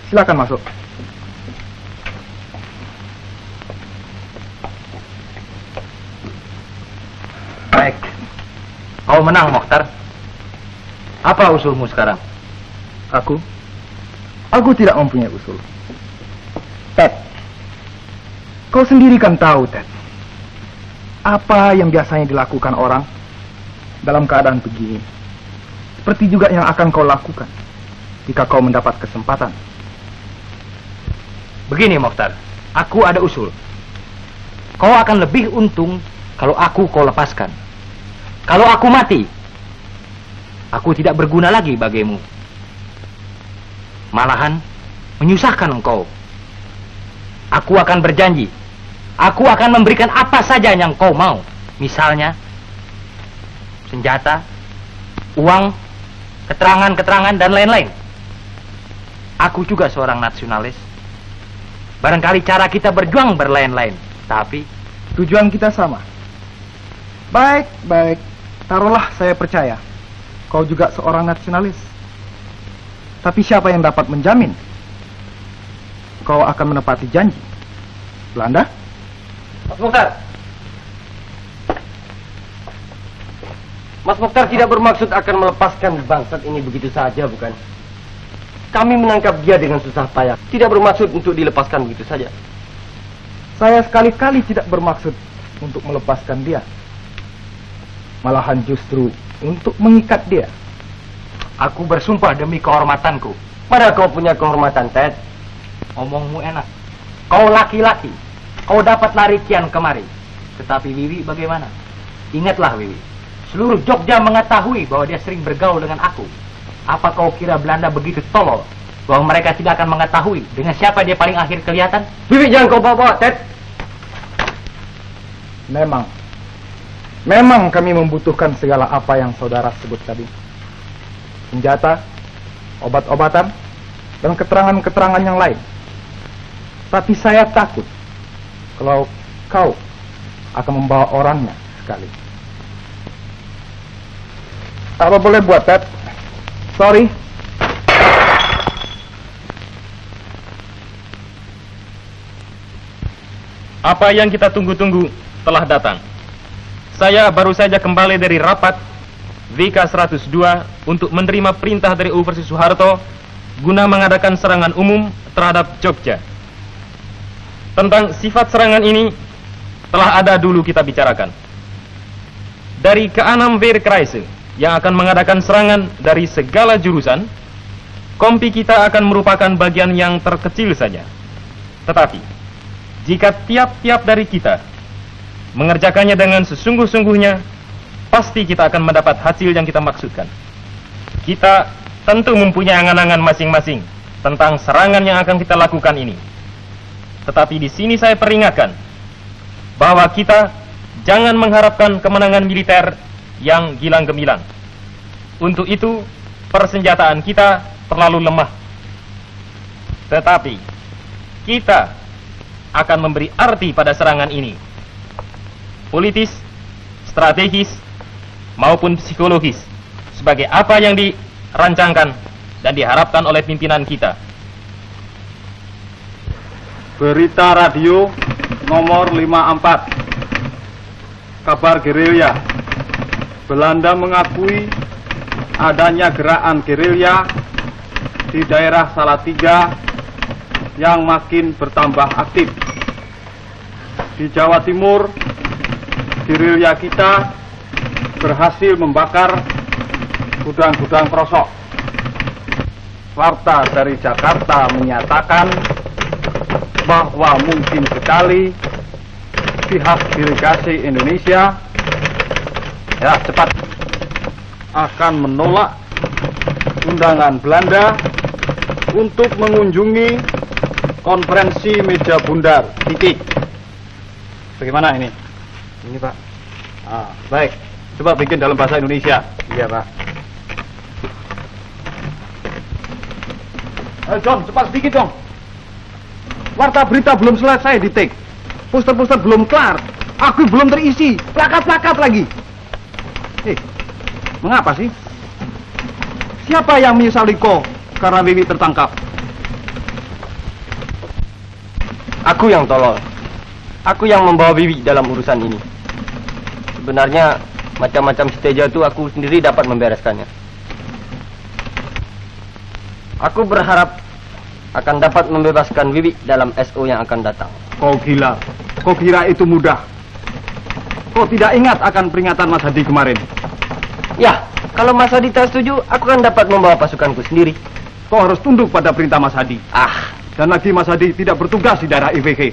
Silakan masuk. Baik. Kau menang, Mokhtar. Apa usulmu sekarang? Aku tidak mempunyai usul. Ted, kau sendiri kan tahu, Ted, apa yang biasanya dilakukan orang dalam keadaan begini. Seperti juga yang akan kau lakukan jika kau mendapat kesempatan. Begini, Mokhtar. Aku ada usul. Kau akan lebih untung kalau kau lepaskan. Kalau aku mati, aku tidak berguna lagi bagimu. Malahan menyusahkan engkau. Aku akan berjanji. Aku akan memberikan apa saja yang kau mau. Misalnya, senjata, uang, keterangan-keterangan, dan lain-lain. Aku juga seorang nasionalis. Barangkali cara kita berjuang berlain-lain, tapi tujuan kita sama. Baik. Taruhlah saya percaya kau juga seorang nasionalis. Tapi siapa yang dapat menjamin kau akan menepati janji? Belanda? Mas Mokhtar. Mas Mokhtar tidak bermaksud akan melepaskan bangsat ini begitu saja, bukan? Kami menangkap dia dengan susah payah. Tidak bermaksud untuk dilepaskan begitu saja. Saya sekali-kali tidak bermaksud untuk melepaskan dia. Malahan justru untuk mengikat dia. aku bersumpah demi kehormatanku. Mana kau punya kehormatan, Ted? Omongmu enak. Kau laki-laki. Kau dapat lari kian kemari. Tetapi Wiwi bagaimana? Ingatlah Wiwi. Seluruh Jogja mengetahui bahwa dia sering bergaul dengan aku. Apa kau kira Belanda begitu tolol bahwa mereka tidak akan mengetahui dengan siapa dia paling akhir kelihatan? Wiwi, jangan kau bawa-bawa, Ted. Memang kami membutuhkan segala apa yang saudara sebut tadi. Senjata, obat-obatan, dan keterangan-keterangan yang lain. Tapi saya takut kalau kau akan membawa orangnya sekali. Apa boleh buat, Ted? Sorry. Apa yang kita tunggu-tunggu telah datang. Saya baru saja kembali dari rapat VK 102 untuk menerima perintah dari Universitas Soeharto guna mengadakan serangan umum terhadap Jogja. Tentang sifat serangan ini telah ada dulu kita bicarakan. Dari ke-6 Wehrkreise yang akan mengadakan serangan dari segala jurusan, kompi kita akan merupakan bagian yang terkecil saja. Tetapi jika tiap-tiap dari kita mengerjakannya dengan sesungguh-sungguhnya, pasti kita akan mendapat hasil yang kita maksudkan. Kita tentu mempunyai angan-angan masing-masing tentang serangan yang akan kita lakukan ini. Tetapi di sini saya peringatkan bahwa kita jangan mengharapkan kemenangan militer yang gilang gemilang. Untuk itu, persenjataan kita terlalu lemah. Tetapi kita akan memberi arti pada serangan ini, politis, strategis, maupun psikologis, sebagai apa yang dirancangkan dan diharapkan oleh pimpinan kita. Berita radio nomor 54. Kabar gerilya. Belanda mengakui adanya gerakan gerilya di daerah Salatiga yang makin bertambah aktif. Di Jawa Timur, gerilya kita berhasil membakar gudang-gudang krosok. Warta dari Jakarta menyatakan bahwa mungkin sekali pihak delegasi Indonesia cepat akan menolak undangan Belanda untuk mengunjungi konferensi meja bundar. Titik. Bagaimana ini? Ini Pak. Baik. Coba bikin dalam bahasa Indonesia. Iya Pak. John, cepat sedikit dong. Warta berita belum selesai di take. Poster-poster belum kelar. Aku belum terisi. Plakat-plakat lagi. Mengapa sih? Siapa yang menyesali kau karena Wiwi tertangkap? Aku yang tolol. Aku yang membawa Wiwi dalam urusan ini. Sebenarnya macam-macam strategi itu aku sendiri dapat membereskannya. Aku berharap akan dapat membebaskan Wiwi dalam SO yang akan datang. Kau gila. Kau kira itu mudah. Kau tidak ingat akan peringatan Mas Hadi kemarin? Ya, kalau Mas Hadi tak setuju, aku akan dapat membawa pasukanku sendiri. Kau harus tunduk pada perintah Mas Hadi. Dan lagi Mas Hadi tidak bertugas di daerah IWK.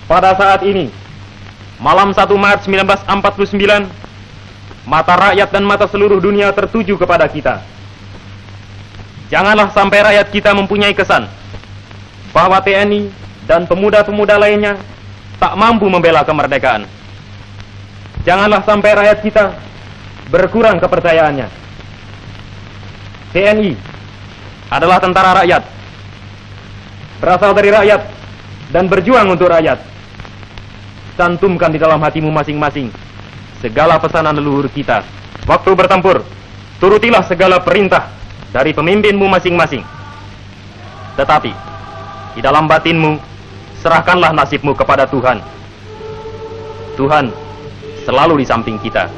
Pada saat ini, malam 1 Maret 1949, mata rakyat dan mata seluruh dunia tertuju kepada kita. Janganlah sampai rakyat kita mempunyai kesan bahwa TNI dan pemuda-pemuda lainnya tak mampu membela kemerdekaan. Janganlah sampai rakyat kita berkurang kepercayaannya. TNI adalah tentara rakyat, berasal dari rakyat dan berjuang untuk rakyat. Cantumkan di dalam hatimu masing-masing segala pesanan leluhur kita. Waktu bertempur, turutilah segala perintah dari pemimpinmu masing-masing. Tetapi di dalam batinmu, serahkanlah nasibmu kepada Tuhan. Tuhan selalu di samping kita.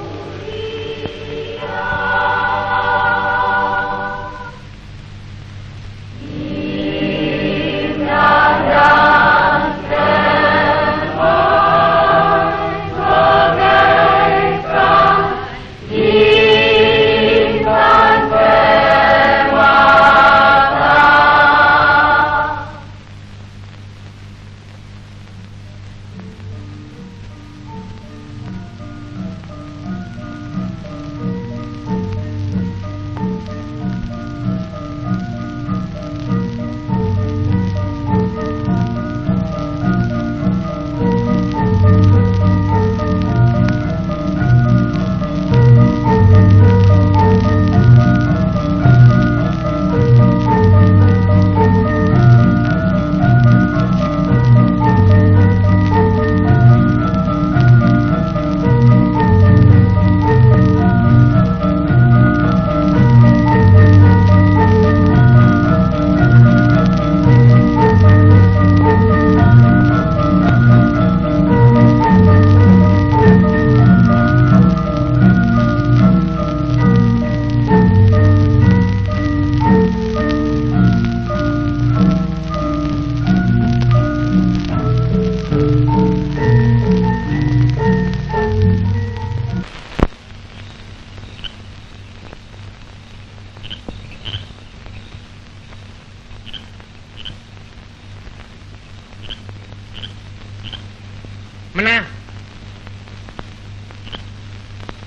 Menang.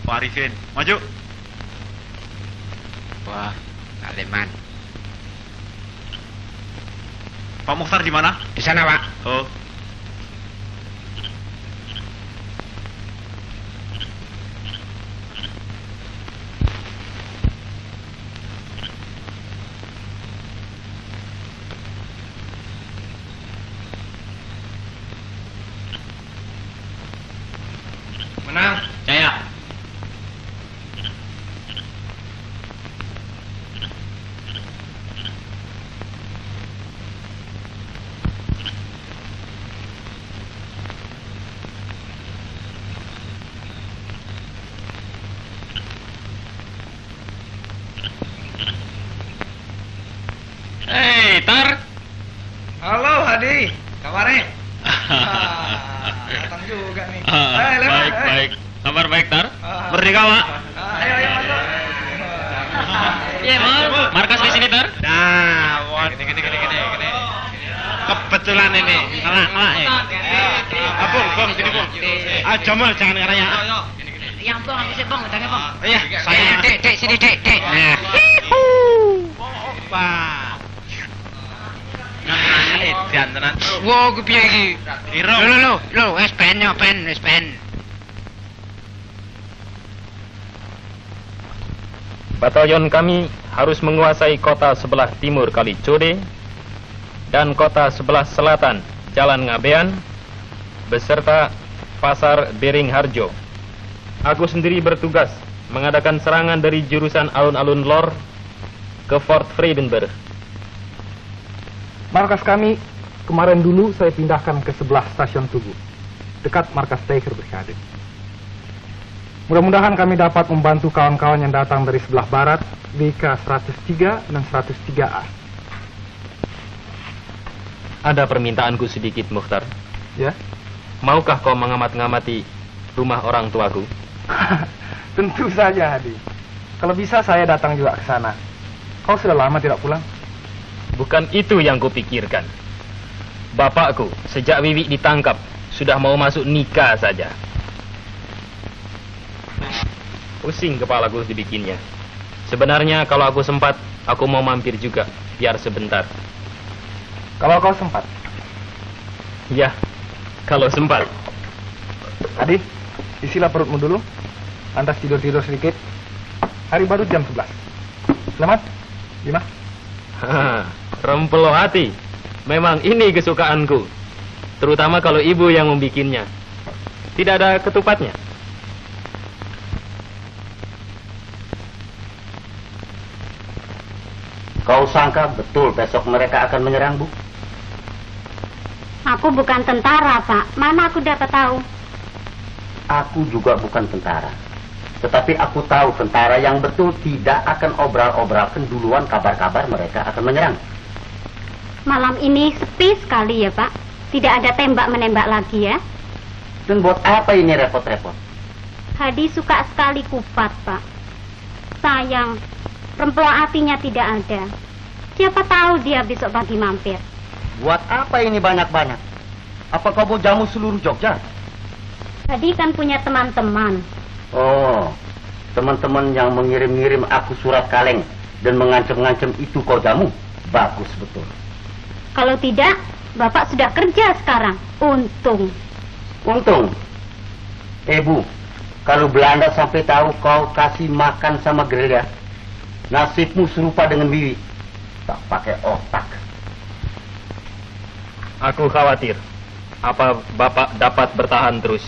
Pak Arifin, maju. Wah, Pak Leman. Pak Mukhtar di mana? Di sana, Pak. Oh. Menang. Jaya. Adi, kabarnya? Datang juga nih. Baik. Kabar baik, Tar? Merdeka, Pak. Ayo masuk. Iya, markas di sini, Tar. Nah, gini. Kebetulan ini. Ngelak ya. Bung, sini, Bung. Jamal, jangan ngaraya. Yang Bang, aku sih Bang, utangnya Bang. Iya, saya. Dek, sini Dek. Nah. Opa. Nah, edan tenan. Wow, kepiye iki? Iro. Lo, wes pen. Batalion kami harus menguasai kota sebelah timur Kali Code dan kota sebelah selatan Jalan Ngabean beserta Pasar Beringharjo. Aku sendiri bertugas mengadakan serangan dari jurusan alun-alun Lor ke Fort Vredenburg. Markas kami kemarin dulu saya pindahkan ke sebelah stasiun Tugu, dekat markas Tiger Brigade. Mudah-mudahan kami dapat membantu kawan-kawan yang datang dari sebelah barat, WK 103 dan 103A. Ada permintaanku sedikit, Mukhtar. Ya? Maukah kau mengamat-ngamati rumah orang tuaku? Tentu saja, Hadi. Kalau bisa saya datang juga ke sana. Kau sudah lama tidak pulang? Bukan itu yang kupikirkan. Bapakku sejak Wiwi ditangkap sudah mau masuk nikah saja. Pusing kepalaku dibikinnya. Sebenarnya kalau aku sempat, aku mau mampir juga, biar sebentar. Kalau kau sempat? Ya, kalau sempat. Adi, isilah perutmu dulu. Lantas tidur-tidur sedikit. Hari baru jam 11. Selamat, Bima. Rempelo hati. Memang ini kesukaanku. Terutama kalau ibu yang membikinnya. Tidak ada ketupatnya. Kau sangka betul besok mereka akan menyerang, Bu? Aku bukan tentara, Pak. Mana aku dapat tahu? Aku juga bukan tentara. Tetapi aku tahu tentara yang betul tidak akan obral-obralkan duluan kabar-kabar mereka akan menyerang. Malam ini sepi sekali ya, Pak. Tidak ada tembak-menembak lagi ya. Dan buat apa ini repot-repot? Hadi suka sekali kupat, Pak. Sayang, perempuan hatinya tidak ada. Siapa tahu dia besok pagi mampir. Buat apa ini banyak-banyak? Apa kau mau jamu seluruh Jogja? Hadi kan punya teman-teman. Oh, teman-teman yang mengirim-ngirim aku surat kaleng dan mengancam-ngancam itu kau jamu? Bagus betul. Kalau tidak, Bapak sudah kerja sekarang. Untung. Untung? Bu, kalau Belanda sampai tahu kau kasih makan sama gerilya, nasibmu serupa dengan Wiwi. Tak pakai otak. Aku khawatir. Apa Bapak dapat bertahan terus?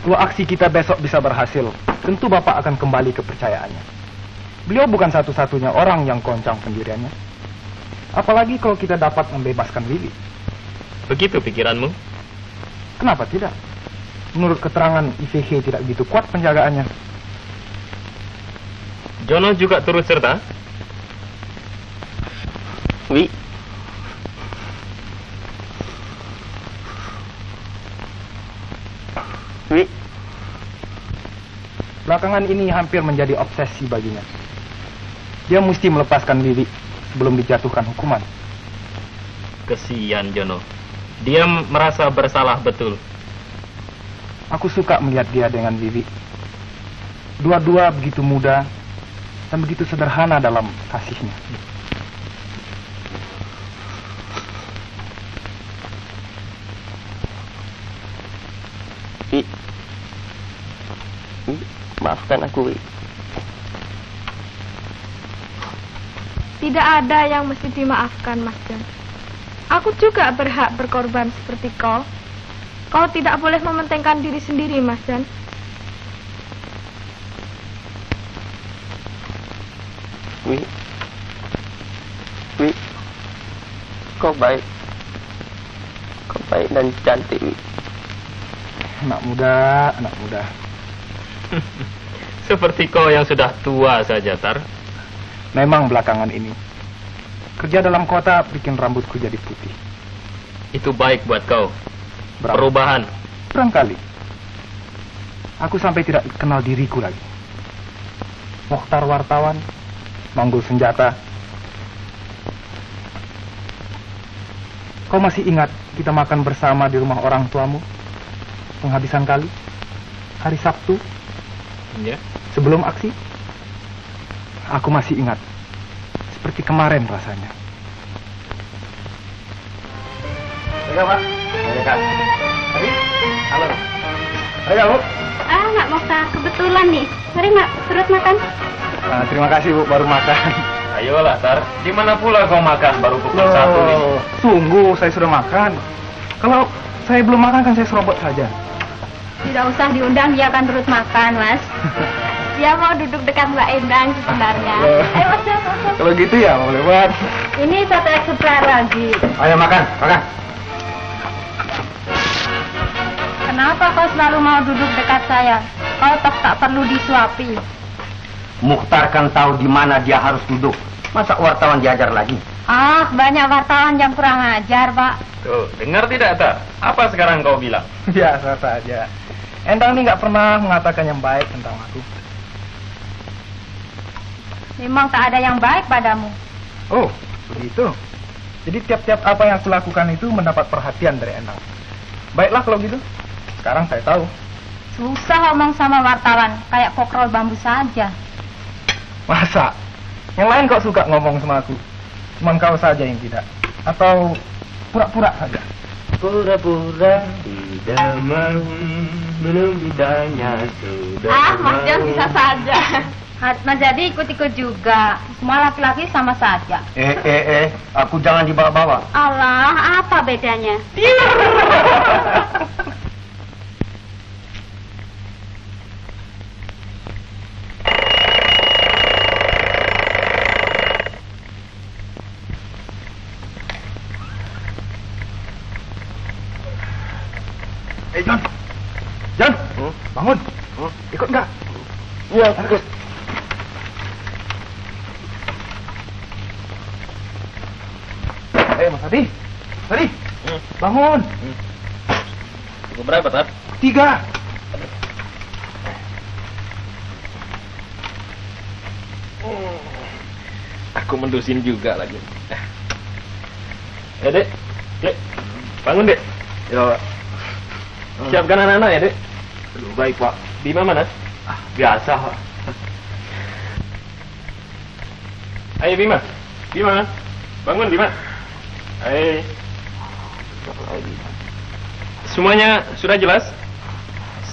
Kalau aksi kita besok bisa berhasil, tentu Bapak akan kembali kepercayaannya. Beliau bukan satu-satunya orang yang goncang pendiriannya. Apalagi kalau kita dapat membebaskan Wiwi. Begitu pikiranmu? Kenapa tidak? Menurut keterangan IVH tidak begitu kuat penjagaannya. Jono juga turut serta? Wi. Belakangan ini hampir menjadi obsesi baginya. Dia mesti melepaskan Wiwi sebelum dijatuhkan hukuman. Kesian Jono. Dia merasa bersalah betul. Aku suka melihat dia dengan Wiwi. Dua-dua begitu muda dan begitu sederhana dalam kasihnya. Maafkan aku, Wi. Tidak ada yang mesti dimaafkan, Mas Jan. Aku juga berhak berkorban seperti kau. Kau tidak boleh mementingkan diri sendiri, Mas Jan. Wi. Kau baik. Kau baik dan cantik, Wi. Anak muda, anak muda. Seperti kau yang sudah tua saja, Tar. Memang belakangan ini Kerja dalam kota bikin rambutku jadi putih. Itu baik buat kau. Berapa? Perubahan. Barangkali. Aku sampai tidak kenal diriku lagi. Mokhtar wartawan, manggul senjata. Kau masih ingat kita makan bersama di rumah orang tuamu? Penghabisan kali? Hari Sabtu? Iya. Sebelum aksi? Aku masih ingat. Seperti kemarin rasanya. Ayo, Pak. Ayo, Kak. Mari. Halo. Ayo, Bu. Nak Mokhtar, kebetulan nih. Mari Mak, turut makan. Terima kasih Bu, baru makan. Ayolah, Tar. Di mana pula kau makan baru pukul 1 nih? Sungguh, saya sudah makan. Kalau saya belum makan kan saya serobot saja. Tidak usah diundang, dia akan turut makan, Mas. Dia mau duduk dekat Mbak Endang sebenarnya. Ayo, Mas, Mas. Kalau gitu ya, boleh buat. Ini satu eksemplar lagi. Ayo makan, makan. Kenapa kau selalu mau duduk dekat saya? Kau toh tak perlu disuapi. Mukhtar kan tahu di mana dia harus duduk. Masa wartawan diajar lagi? Ah, banyak wartawan yang kurang ajar, Pak. Tuh, dengar tidak, Tar? Apa sekarang kau bilang? Biasa saja. Endang ini nggak pernah mengatakan yang baik tentang aku. Memang tak ada yang baik padamu. Oh, begitu. Jadi tiap-tiap apa yang aku lakukan itu mendapat perhatian dari Endang. Baiklah kalau gitu. Sekarang saya tahu. Susah ngomong sama wartawan, kayak pokrol bambu saja. Masa? Yang lain kok suka ngomong sama aku? Cuman kau saja yang tidak? Atau pura-pura saja? Pura-pura tidak mau, belum bidanya sudah Mas Jan bisa saja. Mas Jadi ikut-ikut juga. Semua laki-laki sama saja. Aku jangan dibawa-bawa. Allah, apa bedanya? John! John! Bangun! Ikut nggak? Iya, ikut. Mas Adi! Adi! Bangun! Pukul berapa, Tar? 3! Aku mendusin juga lagi. Ya, Dek. Dek. Bangun, Dek. Ya, Siapkan anak-anak ya, Dek. baik, Pak. Bima mana? Biasa, Pak. Ayo, Bima. Bima. Bangun, Bima. Ayo. Semuanya sudah jelas?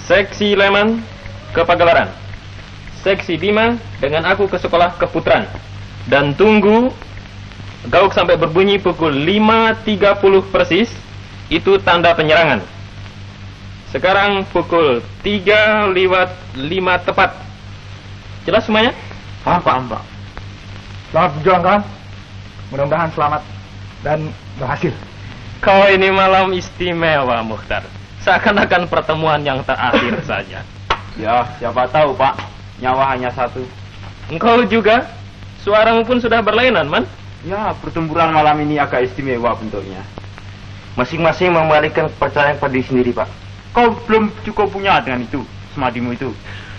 Seksi Leman ke Pagelaran. Seksi Bima dengan aku ke sekolah Keputran. Dan tunggu gauk sampai berbunyi pukul 5.30 persis. Itu tanda penyerangan. Sekarang pukul 3:05 tepat. Jelas semuanya? Paham, Pak. Selamat berjuang, kawan. Mudah-mudahan selamat dan berhasil. Kau ini malam istimewa, Mukhtar. Seakan-akan pertemuan yang terakhir saja. Ya, siapa tahu, Pak. Nyawa hanya satu. Engkau juga? Suaramu pun sudah berlainan, Man. Ya, pertempuran malam ini agak istimewa bentuknya. Masing-masing membalikkan kepercayaan pada diri sendiri, Pak. Kau belum cukup punya dengan itu, semadimu itu.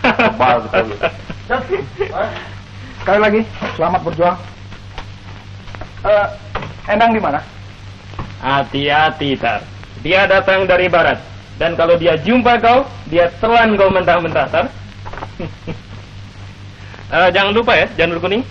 Tebal betul. Sekali lagi, selamat berjuang. Endang di mana? Hati-hati, Tar. Dia datang dari barat. Dan kalau dia jumpa kau, dia telan kau mentah-mentah, Tar. Jangan lupa ya, janur kuning.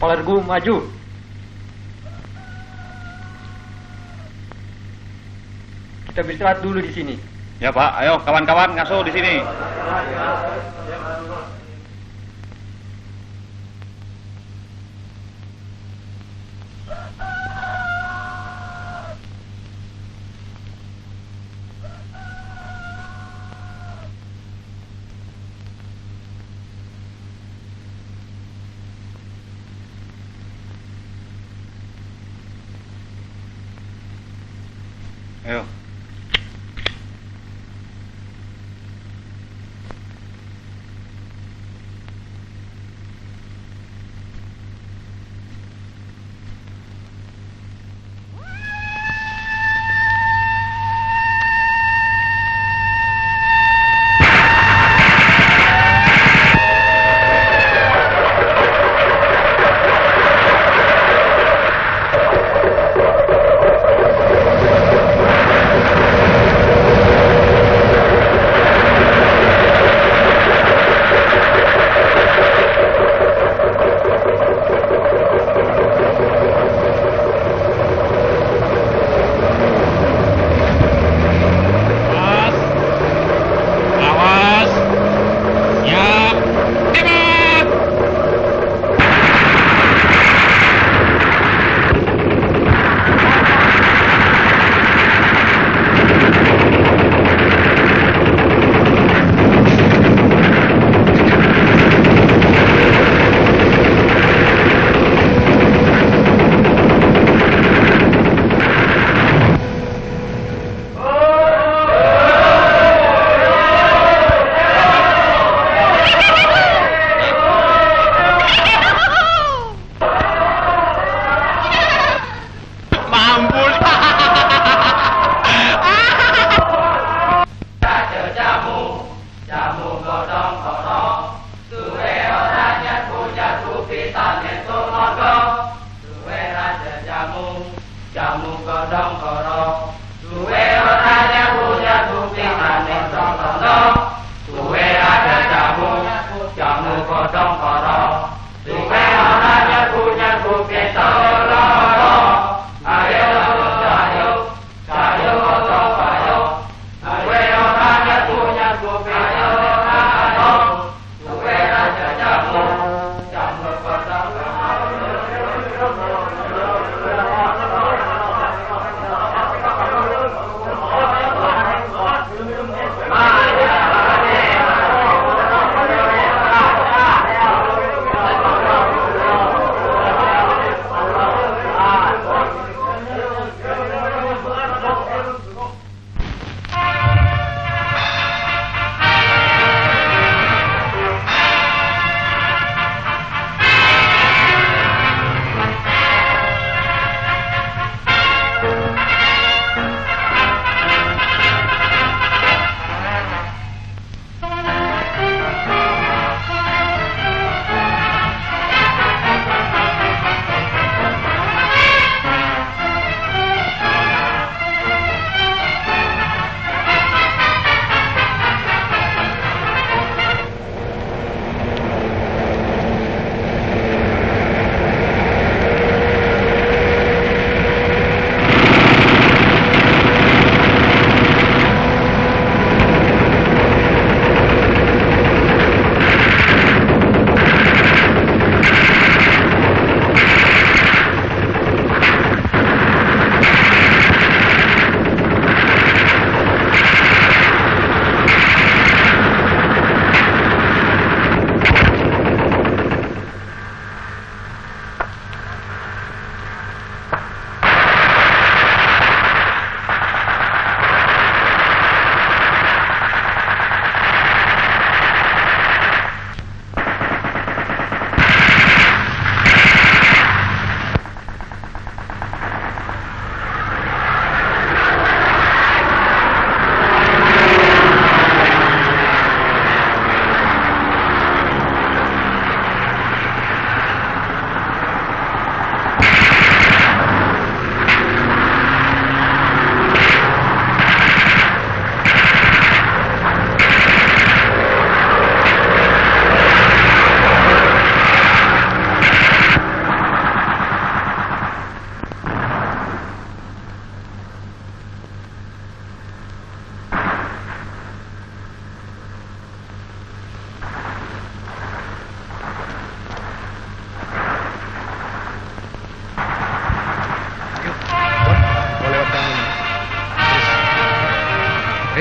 Polergu maju. Kita beristirahat dulu di sini. Ya Pak, ayo kawan-kawan ngasuh di sini. Ayo.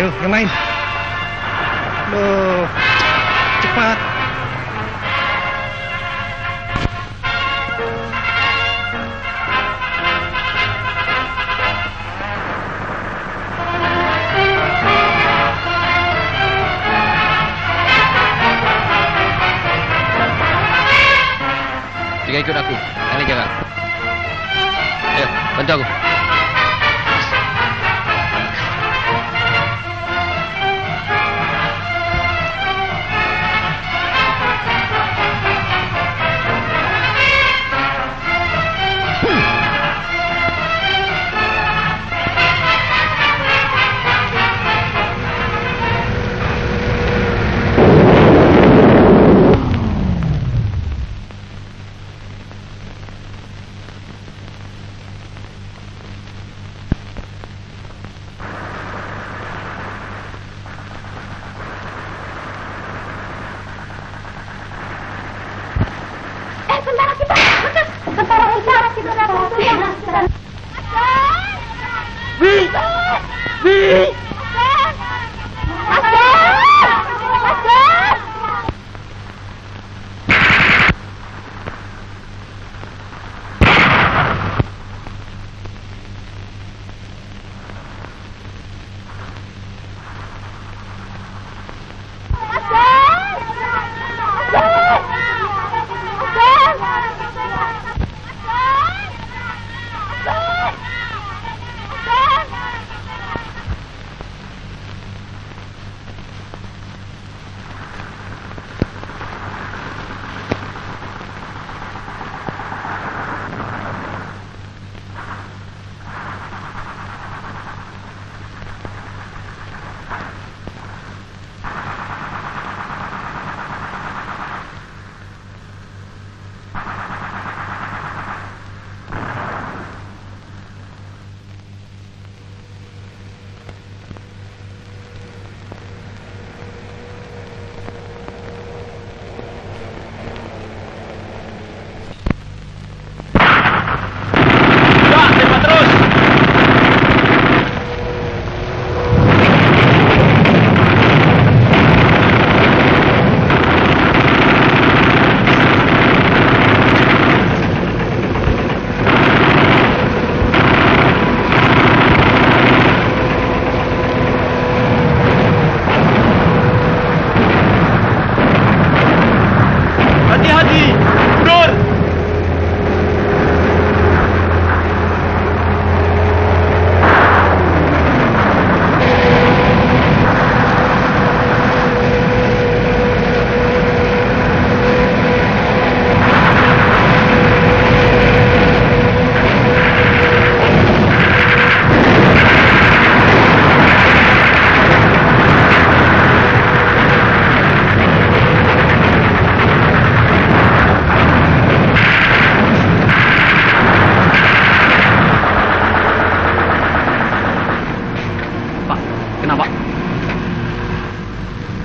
Ayo, yang lain. Loh, cepat. Tiga ikut aku, kalian jaga. Ayo, bantu aku.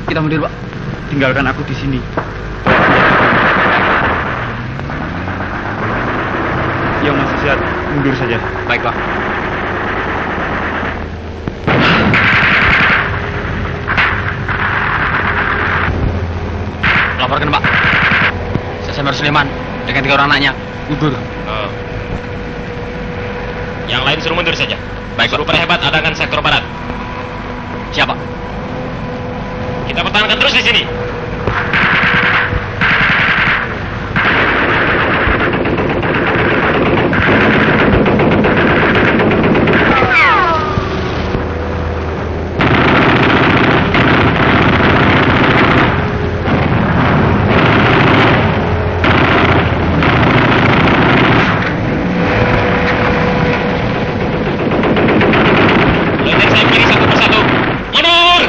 Kita mundur, Pak. Tinggalkan aku di sini. Yang masih sehat, mundur saja. Baik, Pak. Laporkan, Pak. Sesemar Sulaiman dengan 3 orang anaknya gugur. Yang lain suruh mundur saja. Baik, suruh perhebat adakan sektor barat. Siapa? Kita pertahankan terus di sini. Saya pilih satu persatu. Mundur!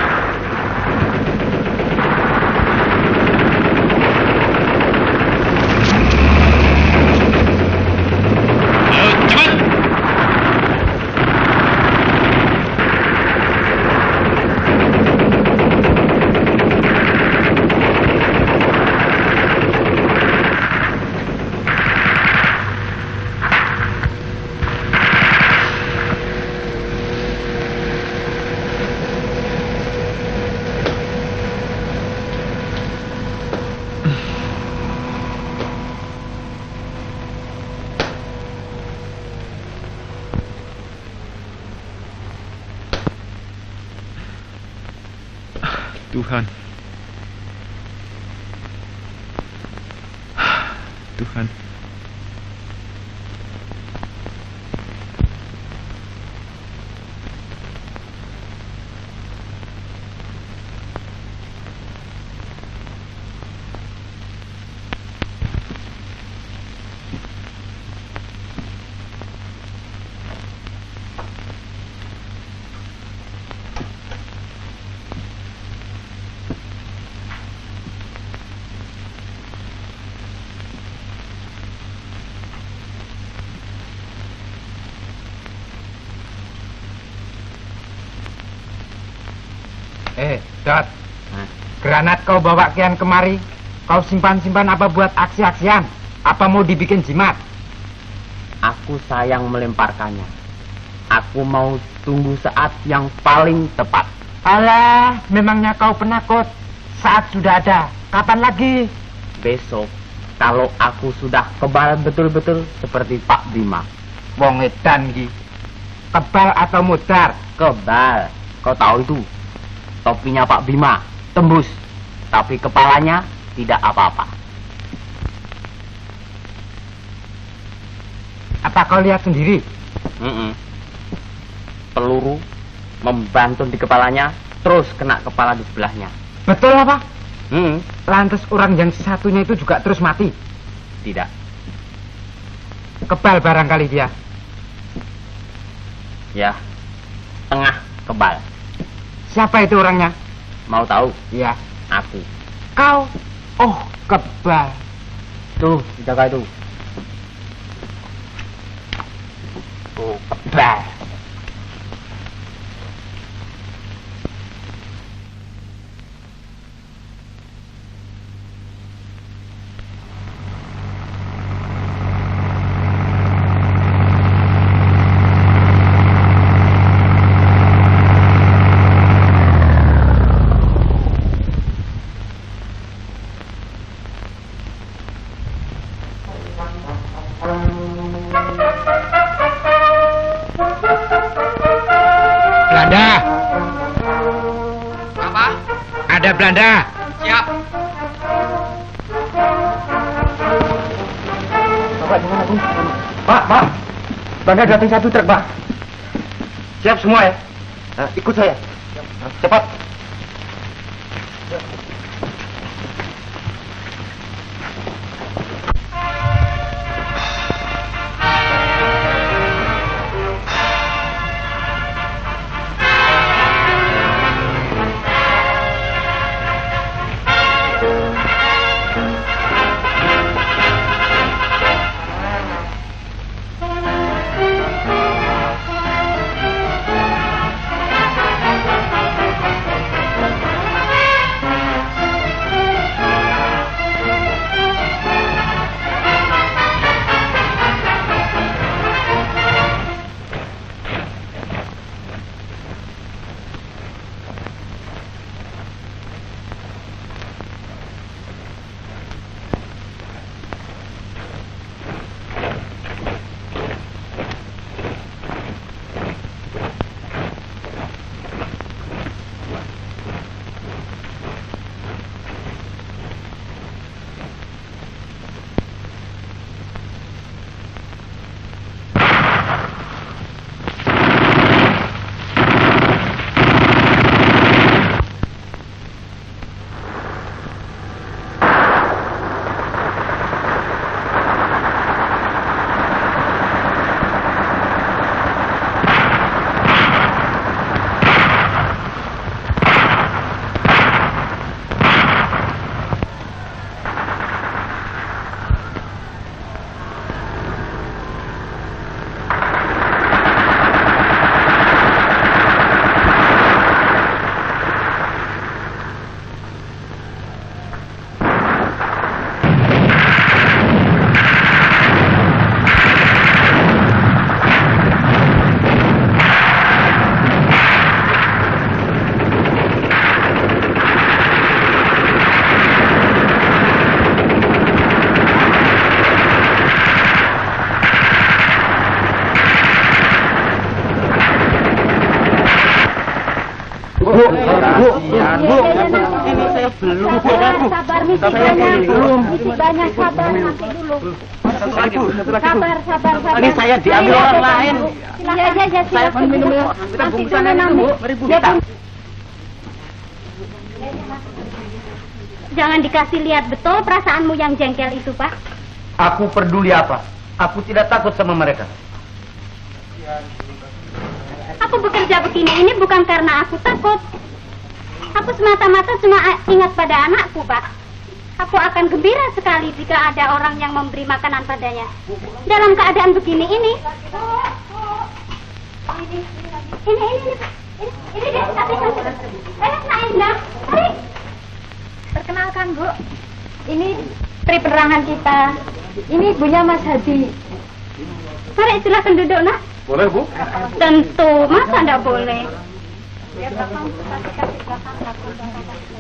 Tuhan. Tuhan. Dot, granat kau bawa kian kemari, kau simpan-simpan apa buat aksi-aksian? Apa mau dibikin jimat? Aku sayang melemparkannya. Aku mau tunggu saat yang paling tepat. Alah, memangnya kau penakut? Saat sudah ada, kapan lagi? Besok, kalau aku sudah kebal betul-betul seperti Pak Bima. Wong edan iki. Kebal atau mudar? Kebal. Kau tahu itu? Topinya Pak Bima tembus, tapi kepalanya tidak apa-apa. Apa kau lihat sendiri? Peluru membantu di kepalanya, terus kena kepala di sebelahnya. Betul apa? Lantas orang yang satunya itu juga terus mati? Tidak. Kebal barangkali dia. Ya, tengah kebal. Siapa itu orangnya? Mau tahu? Iya. Aku. Kau? Oh, kebal. Tuh, jaga itu. Oh, kebal. Belanda. Siap. Bapak gimana, Bu? Pak. Belanda datang satu truk, Pak. Siap semua ya? Ikut saya. Cepat. Bu. belum. Sabar, misi banyak sabar nanti dulu. Sabar. Ini saya diambil orang lain. Iya, Saya minum ya. Kita bungkusan aja Bu. Mari Bu. Jangan dikasih lihat betul perasaanmu yang jengkel itu, Pak. Aku peduli apa? Aku tidak takut sama mereka. Aku bekerja begini ini bukan karena aku takut. Aku semata-mata cuma ingat pada anakku, Pak. Aku akan gembira sekali jika ada orang yang memberi makanan padanya. Dalam keadaan begini ini. Ini dia, Nak Indah, mari. Perkenalkan, Bu. Ini Tri penerangan kita. Ini ibunya Mas Hadi. Mari silakan duduk, Nak. Boleh, Bu? Tentu, masa enggak boleh?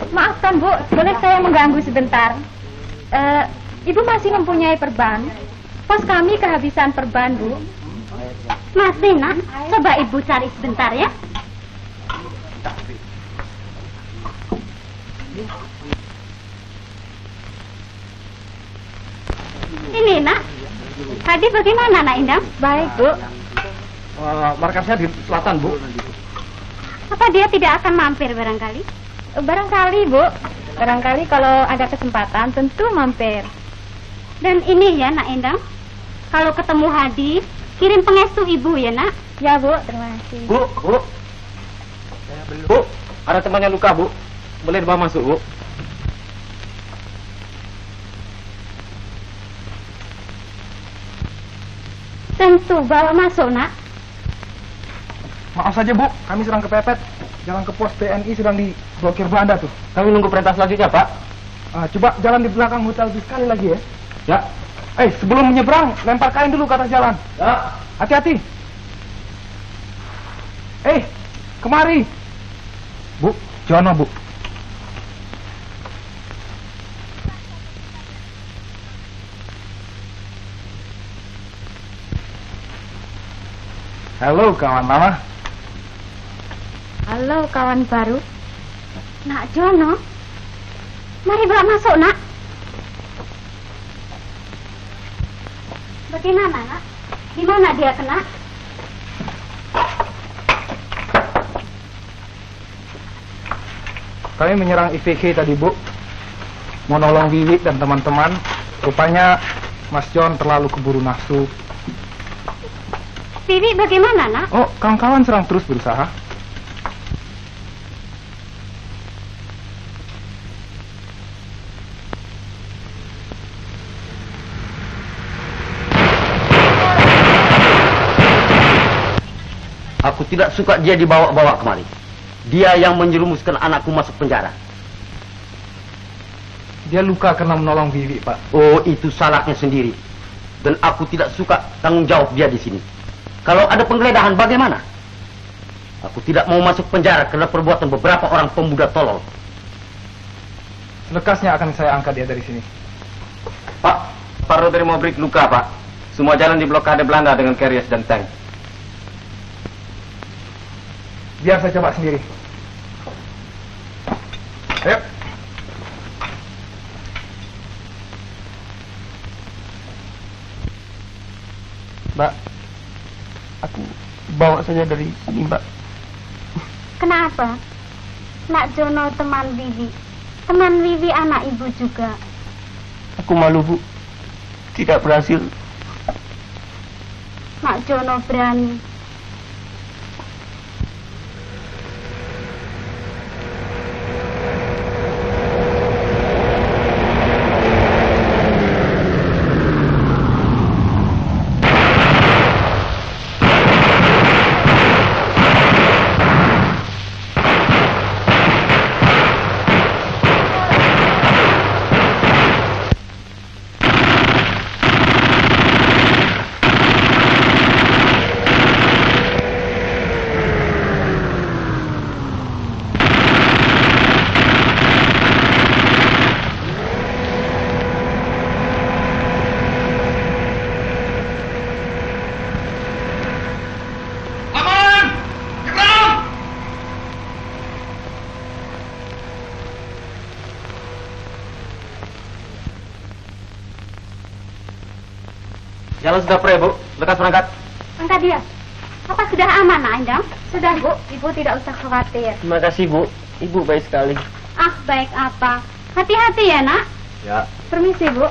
Maafkan, Bu, boleh saya mengganggu sebentar? Ibu masih mempunyai perban? Pos kami kehabisan perban, Bu. Masih, Nak. Coba Ibu cari sebentar ya. Ini, Nak. Hadi bagaimana, Nak Indah? Baik, Bu. Markasnya di selatan, Bu. Apa dia tidak akan mampir barangkali? Barangkali, Bu. Barangkali kalau ada kesempatan tentu mampir. Dan ini ya, Nak Endang. Kalau ketemu Hadi, kirim pengestu Ibu ya, Nak. Ya, Bu. Terima kasih. Bu, ada temannya luka, Bu. Boleh dibawa masuk, Bu. Tentu, bawa masuk, Nak. Maaf saja, Bu, kami sedang kepepet. Jalan ke pos TNI sedang diblokir Belanda tuh. Kami nunggu perintah selanjutnya, Pak. Coba jalan di belakang hotel bis sekali lagi ya. Ya. Sebelum menyeberang, lempar kain dulu ke atas jalan. Ya. Hati-hati. Kemari. Bu, Jono, Bu. Halo, kawan lama. Halo, kawan baru. Nak Jono. Mari bawa masuk, Nak. Bagaimana, Nak? Di mana dia kena? Kami menyerang IVK tadi, Bu. Mau nolong Wiwi dan teman-teman. Rupanya Mas John terlalu keburu nafsu. Wiwi bagaimana, Nak? Oh, kawan-kawan serang terus berusaha. Aku tidak suka dia dibawa-bawa kemari. Dia yang menjerumuskan anakku masuk penjara. Dia luka karena menolong Wiwi, Pak. Oh, itu salahnya sendiri. Dan aku tidak suka tanggung jawab dia di sini. Kalau ada penggeledahan bagaimana? Aku tidak mau masuk penjara karena perbuatan beberapa orang pemuda tolol. Lekasnya akan saya angkat dia dari sini. Pak, Pak Rodri mau break luka, Pak. Semua jalan diblokade Belanda dengan carriers dan tank. Biar saya coba sendiri. Ayo. Mbak, aku bawa saja dari sini, Mbak. Kenapa? Nak Jono teman Wiwi. Teman Wiwi anak Ibu juga. Aku malu, Bu. Tidak berhasil. Nak Jono berani. Jalan sudah pre, Bu. Lekas berangkat. Angkat dia. Apa sudah aman, Nak Endang? Sudah, Bu. Ibu tidak usah khawatir. Terima kasih, Bu. Ibu baik sekali. Ah, baik apa? Hati-hati ya, Nak. Ya. Permisi, Bu.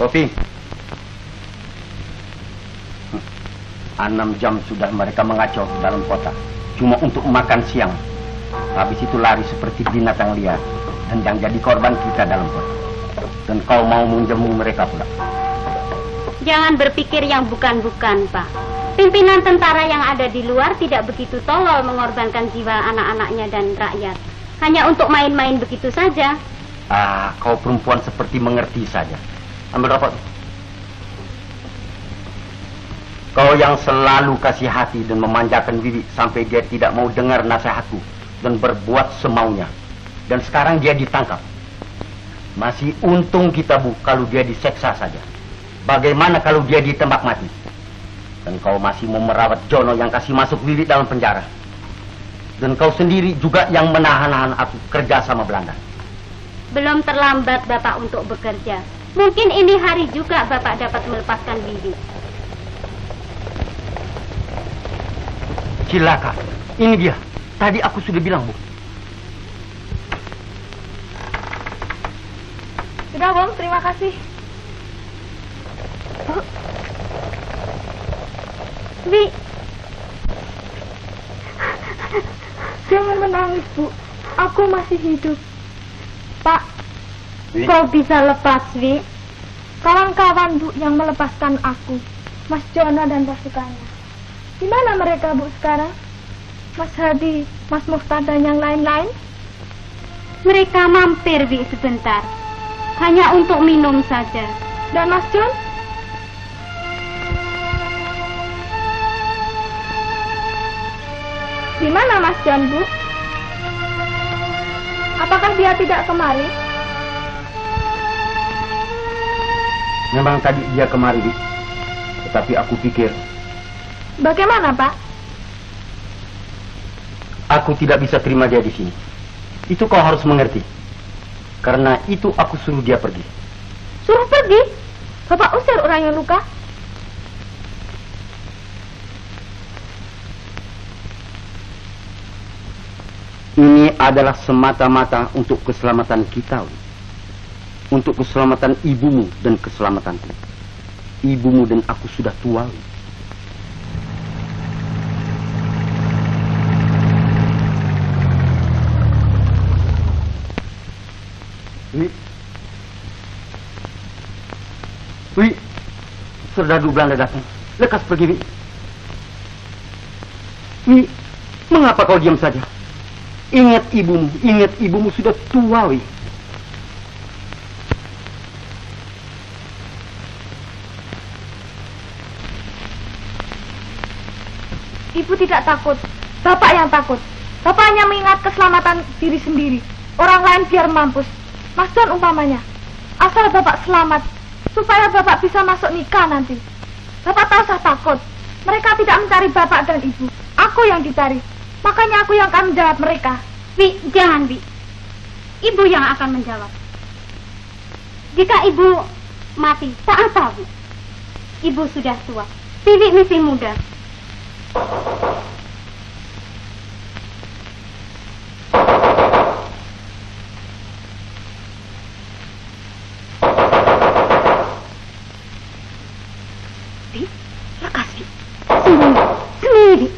Sofi, 6 jam sudah mereka mengacau di dalam kota, cuma untuk makan siang. Habis itu lari seperti binatang liar, dan yang jadi korban kita dalam kota. Dan kau mau menjamu mereka pula. Jangan berpikir yang bukan-bukan, Pak. Pimpinan tentara yang ada di luar tidak begitu tolol mengorbankan jiwa anak-anaknya dan rakyat. Hanya untuk main-main begitu saja. Ah, kau perempuan seperti mengerti saja. Ambil rokok. Kau yang selalu kasih hati dan memanjakan Bibi sampai dia tidak mau dengar nasihatku dan berbuat semaunya. Dan sekarang dia ditangkap. Masih untung kita, Bu, kalau dia diseksa saja. Bagaimana kalau dia ditembak mati? Dan kau masih mau merawat Jono yang kasih masuk Bibi dalam penjara. Dan kau sendiri juga yang menahan-nahan aku kerja sama Belanda. Belum terlambat Bapak untuk bekerja. Mungkin ini hari juga Bapak dapat melepaskan Bibi. Cilaka, ini dia. Tadi aku sudah bilang, Bu. Sudah, Bom, terima kasih. Bi, jangan menangis, Bu. Aku masih hidup. Pak, Wi. kau bisa lepas, Wi. Kawan-kawan, Bu, yang melepaskan aku, Mas Jono dan pasukannya. Di mana mereka, Bu, sekarang? Mas Hadi, Mas Muftad dan yang lain-lain? mereka mampir, Bi, sebentar. Hanya untuk minum saja. Dan Mas John? Di mana Mas John, Bu? Apakah dia tidak kemari? Memang tadi dia kemari, Bi. Tetapi aku pikir... Bagaimana, Pak? Aku tidak bisa terima dia di sini. Itu kau harus mengerti. Karena itu aku suruh dia pergi. Suruh pergi? Bapak usir orang yang luka? Ini adalah semata-mata untuk keselamatan kita, Wi. Untuk keselamatan ibumu dan keselamatanku. Ibumu dan aku sudah tua, Wi. Wi, serdadu Belanda datang. Lekas pergi, Wi. Wi, mengapa kau diam saja? Ingat ibumu sudah tua, Wi. Ibu tidak takut, Bapak yang takut. Bapak hanya mengingat keselamatan diri sendiri. Orang lain biar mampus. Mas John umpamanya. Asal Bapak selamat, supaya Bapak bisa masuk nikah nanti. Bapak tak usah takut. Mereka tidak mencari Bapak dan Ibu. Aku yang dicari. Makanya aku yang akan menjawab mereka. Wi, jangan, Wi. Ibu yang akan menjawab. Jika Ibu mati, tak apa, Wi. Ibu sudah tua. Vivi masih muda. Wi, lekas, Wi. Sembunyi, Wi.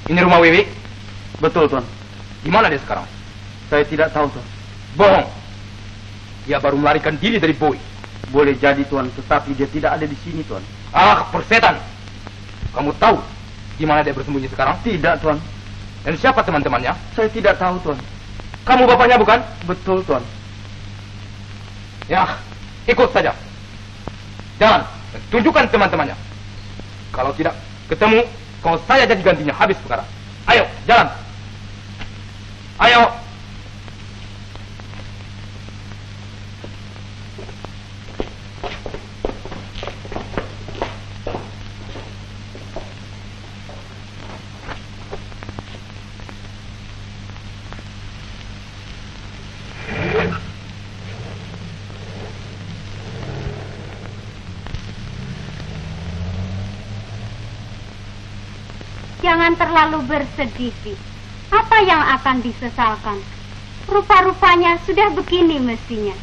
Ini rumah Wiwi? Betul, Tuan. Di mana dia sekarang? Saya tidak tahu, Tuan. Bohong. Dia baru melarikan diri dari Boy. Boleh jadi, Tuan, tetapi dia tidak ada di sini, Tuan. Ah, persetan. Kamu tahu di mana dia bersembunyi sekarang? Tidak, Tuan. Dan siapa teman-temannya? Saya tidak tahu, Tuan. Kamu bapaknya bukan? Betul, Tuan. Ya, ikut saja. Jalan, dan tunjukkan teman-temannya. Kalau tidak ketemu, kau saya jadi gantinya habis sekarang. Ayo, jalan. Ayo. Jangan terlalu bersedih, Vi. Apa yang akan disesalkan? Rupa-rupanya sudah begini mestinya.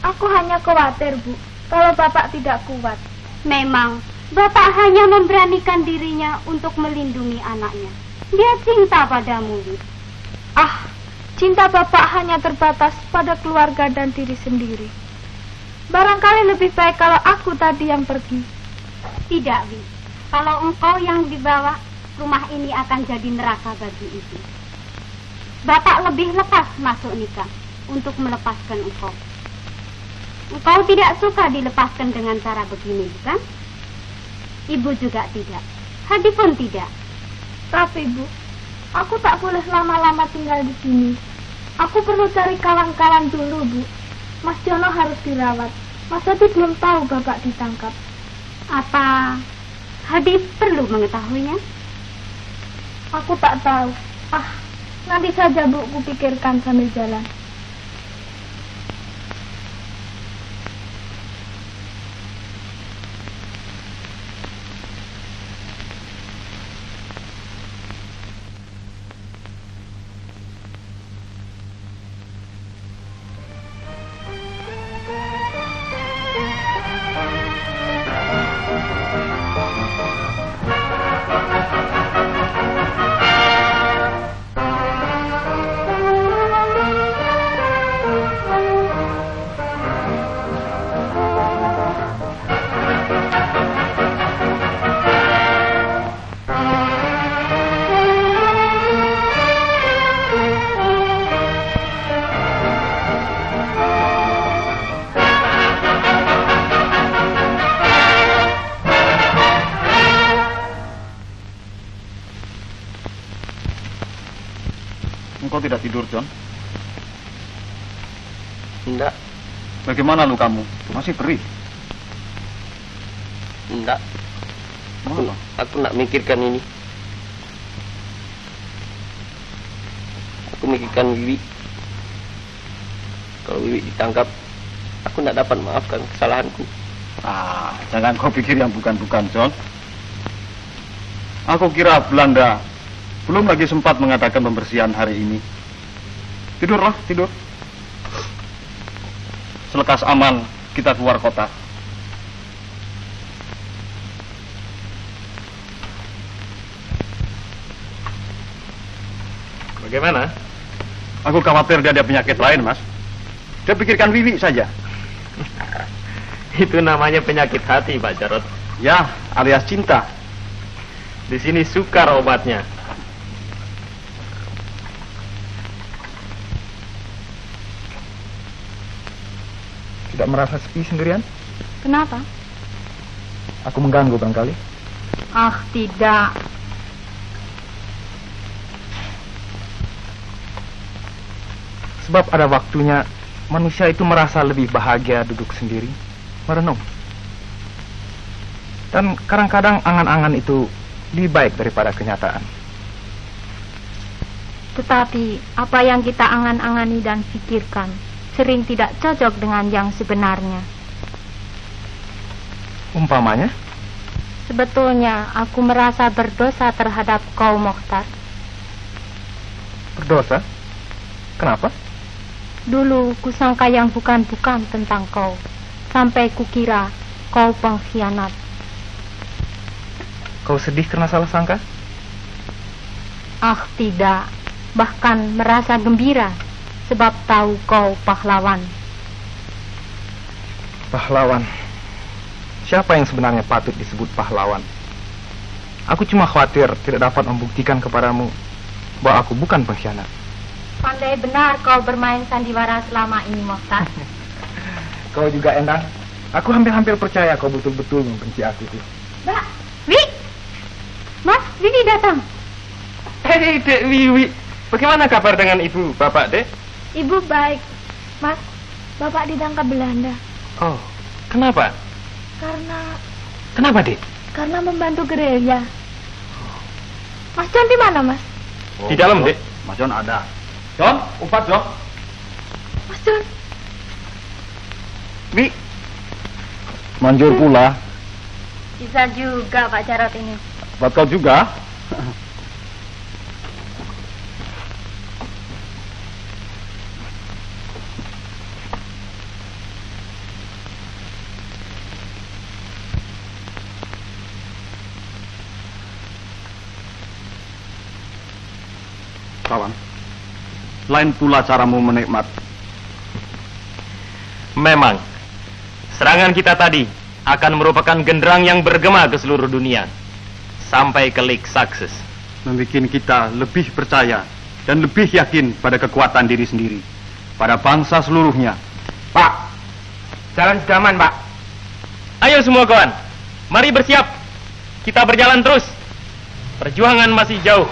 Aku hanya khawatir, Bu, kalau Bapak tidak kuat. Memang, Bapak hanya memberanikan dirinya untuk melindungi anaknya. Dia cinta padamu, Vi. Ah, cinta Bapak hanya terbatas pada keluarga dan diri sendiri. Barangkali lebih baik kalau aku tadi yang pergi. Tidak, Vi. Kalau engkau yang dibawa, rumah ini akan jadi neraka bagi ibu. Bapak lebih lepas masuk nikah untuk melepaskan engkau. Engkau tidak suka dilepaskan dengan cara begini, bukan? Ibu juga tidak. Hadi pun tidak. Tapi, Bu, aku tak boleh lama-lama tinggal di sini. Aku perlu cari kawan-kawan dulu, Bu. Mas Jono harus dirawat. Mas Hadi belum tahu Bapak ditangkap. Apa Hadi perlu mengetahuinya? Aku tak tahu. Ah, nanti saja, Bu, ku pikirkan sambil jalan. tidak tidur, John? Enggak. Bagaimana lukamu? Masih perih? Enggak. Aku nak mikirkan ini. Aku mikirkan Wiwi. Kalau Wiwi ditangkap, aku nak dapat maafkan kesalahanku. Jangan kau pikir yang bukan-bukan, John. Aku kira Belanda belum lagi sempat mengadakan pembersihan hari ini. Tidurlah, tidur. Selekas aman, kita keluar kota. Bagaimana? Aku khawatir dia ada penyakit lain, Mas. Dia pikirkan Wiwi saja. Itu namanya penyakit hati, Pak Jarot. Ya, alias cinta. Di sini sukar obatnya. Tidak merasa sepi sendirian? Kenapa? Aku mengganggu barangkali. Ah, tidak. Sebab ada waktunya manusia itu merasa lebih bahagia duduk sendiri, merenung. Dan kadang-kadang angan-angan itu lebih baik daripada kenyataan. Tetapi apa yang kita angan-angani dan pikirkan sering tidak cocok dengan yang sebenarnya. Umpamanya? Sebetulnya aku merasa berdosa terhadap kau, Mokhtar. Berdosa? Kenapa? Dulu kusangka yang bukan-bukan tentang kau, sampai kukira kau pengkhianat. Kau sedih karena salah sangka? Ah, tidak. Bahkan merasa gembira sebab tahu kau pahlawan. Pahlawan? Siapa yang sebenarnya patut disebut pahlawan? Aku cuma khawatir tidak dapat membuktikan kepadamu bahwa aku bukan pengkhianat. Pandai benar kau bermain sandiwara selama ini, Mokhtar. Kau juga, Endang. Aku hampir-hampir percaya kau betul-betul membenci aku tuh. Mbak, Wi! Mas, Wiwi datang. Hei, Dek Wiwi. Bagaimana kabar dengan ibu, bapak, Dek? Ibu baik. Mas, bapak ditangkap Belanda. Oh, kenapa? Kenapa, Dek? Karena membantu gerilya. Mas John di mana, Mas? Di dalam, Dek. Mas John ada. John, umpat, John. Mas John. Wi. Manjur pula. Bisa juga Pak Jarot ini. Buat kau juga. Kawan, lain pula caramu menikmat. Memang, serangan kita tadi akan merupakan genderang yang bergema ke seluruh dunia, sampai ke Lake Success. Membikin kita lebih percaya dan lebih yakin pada kekuatan diri sendiri, pada bangsa seluruhnya. Pak, jalan sudah aman, Pak. Ayo semua kawan, mari bersiap. Kita berjalan terus. Perjuangan masih jauh.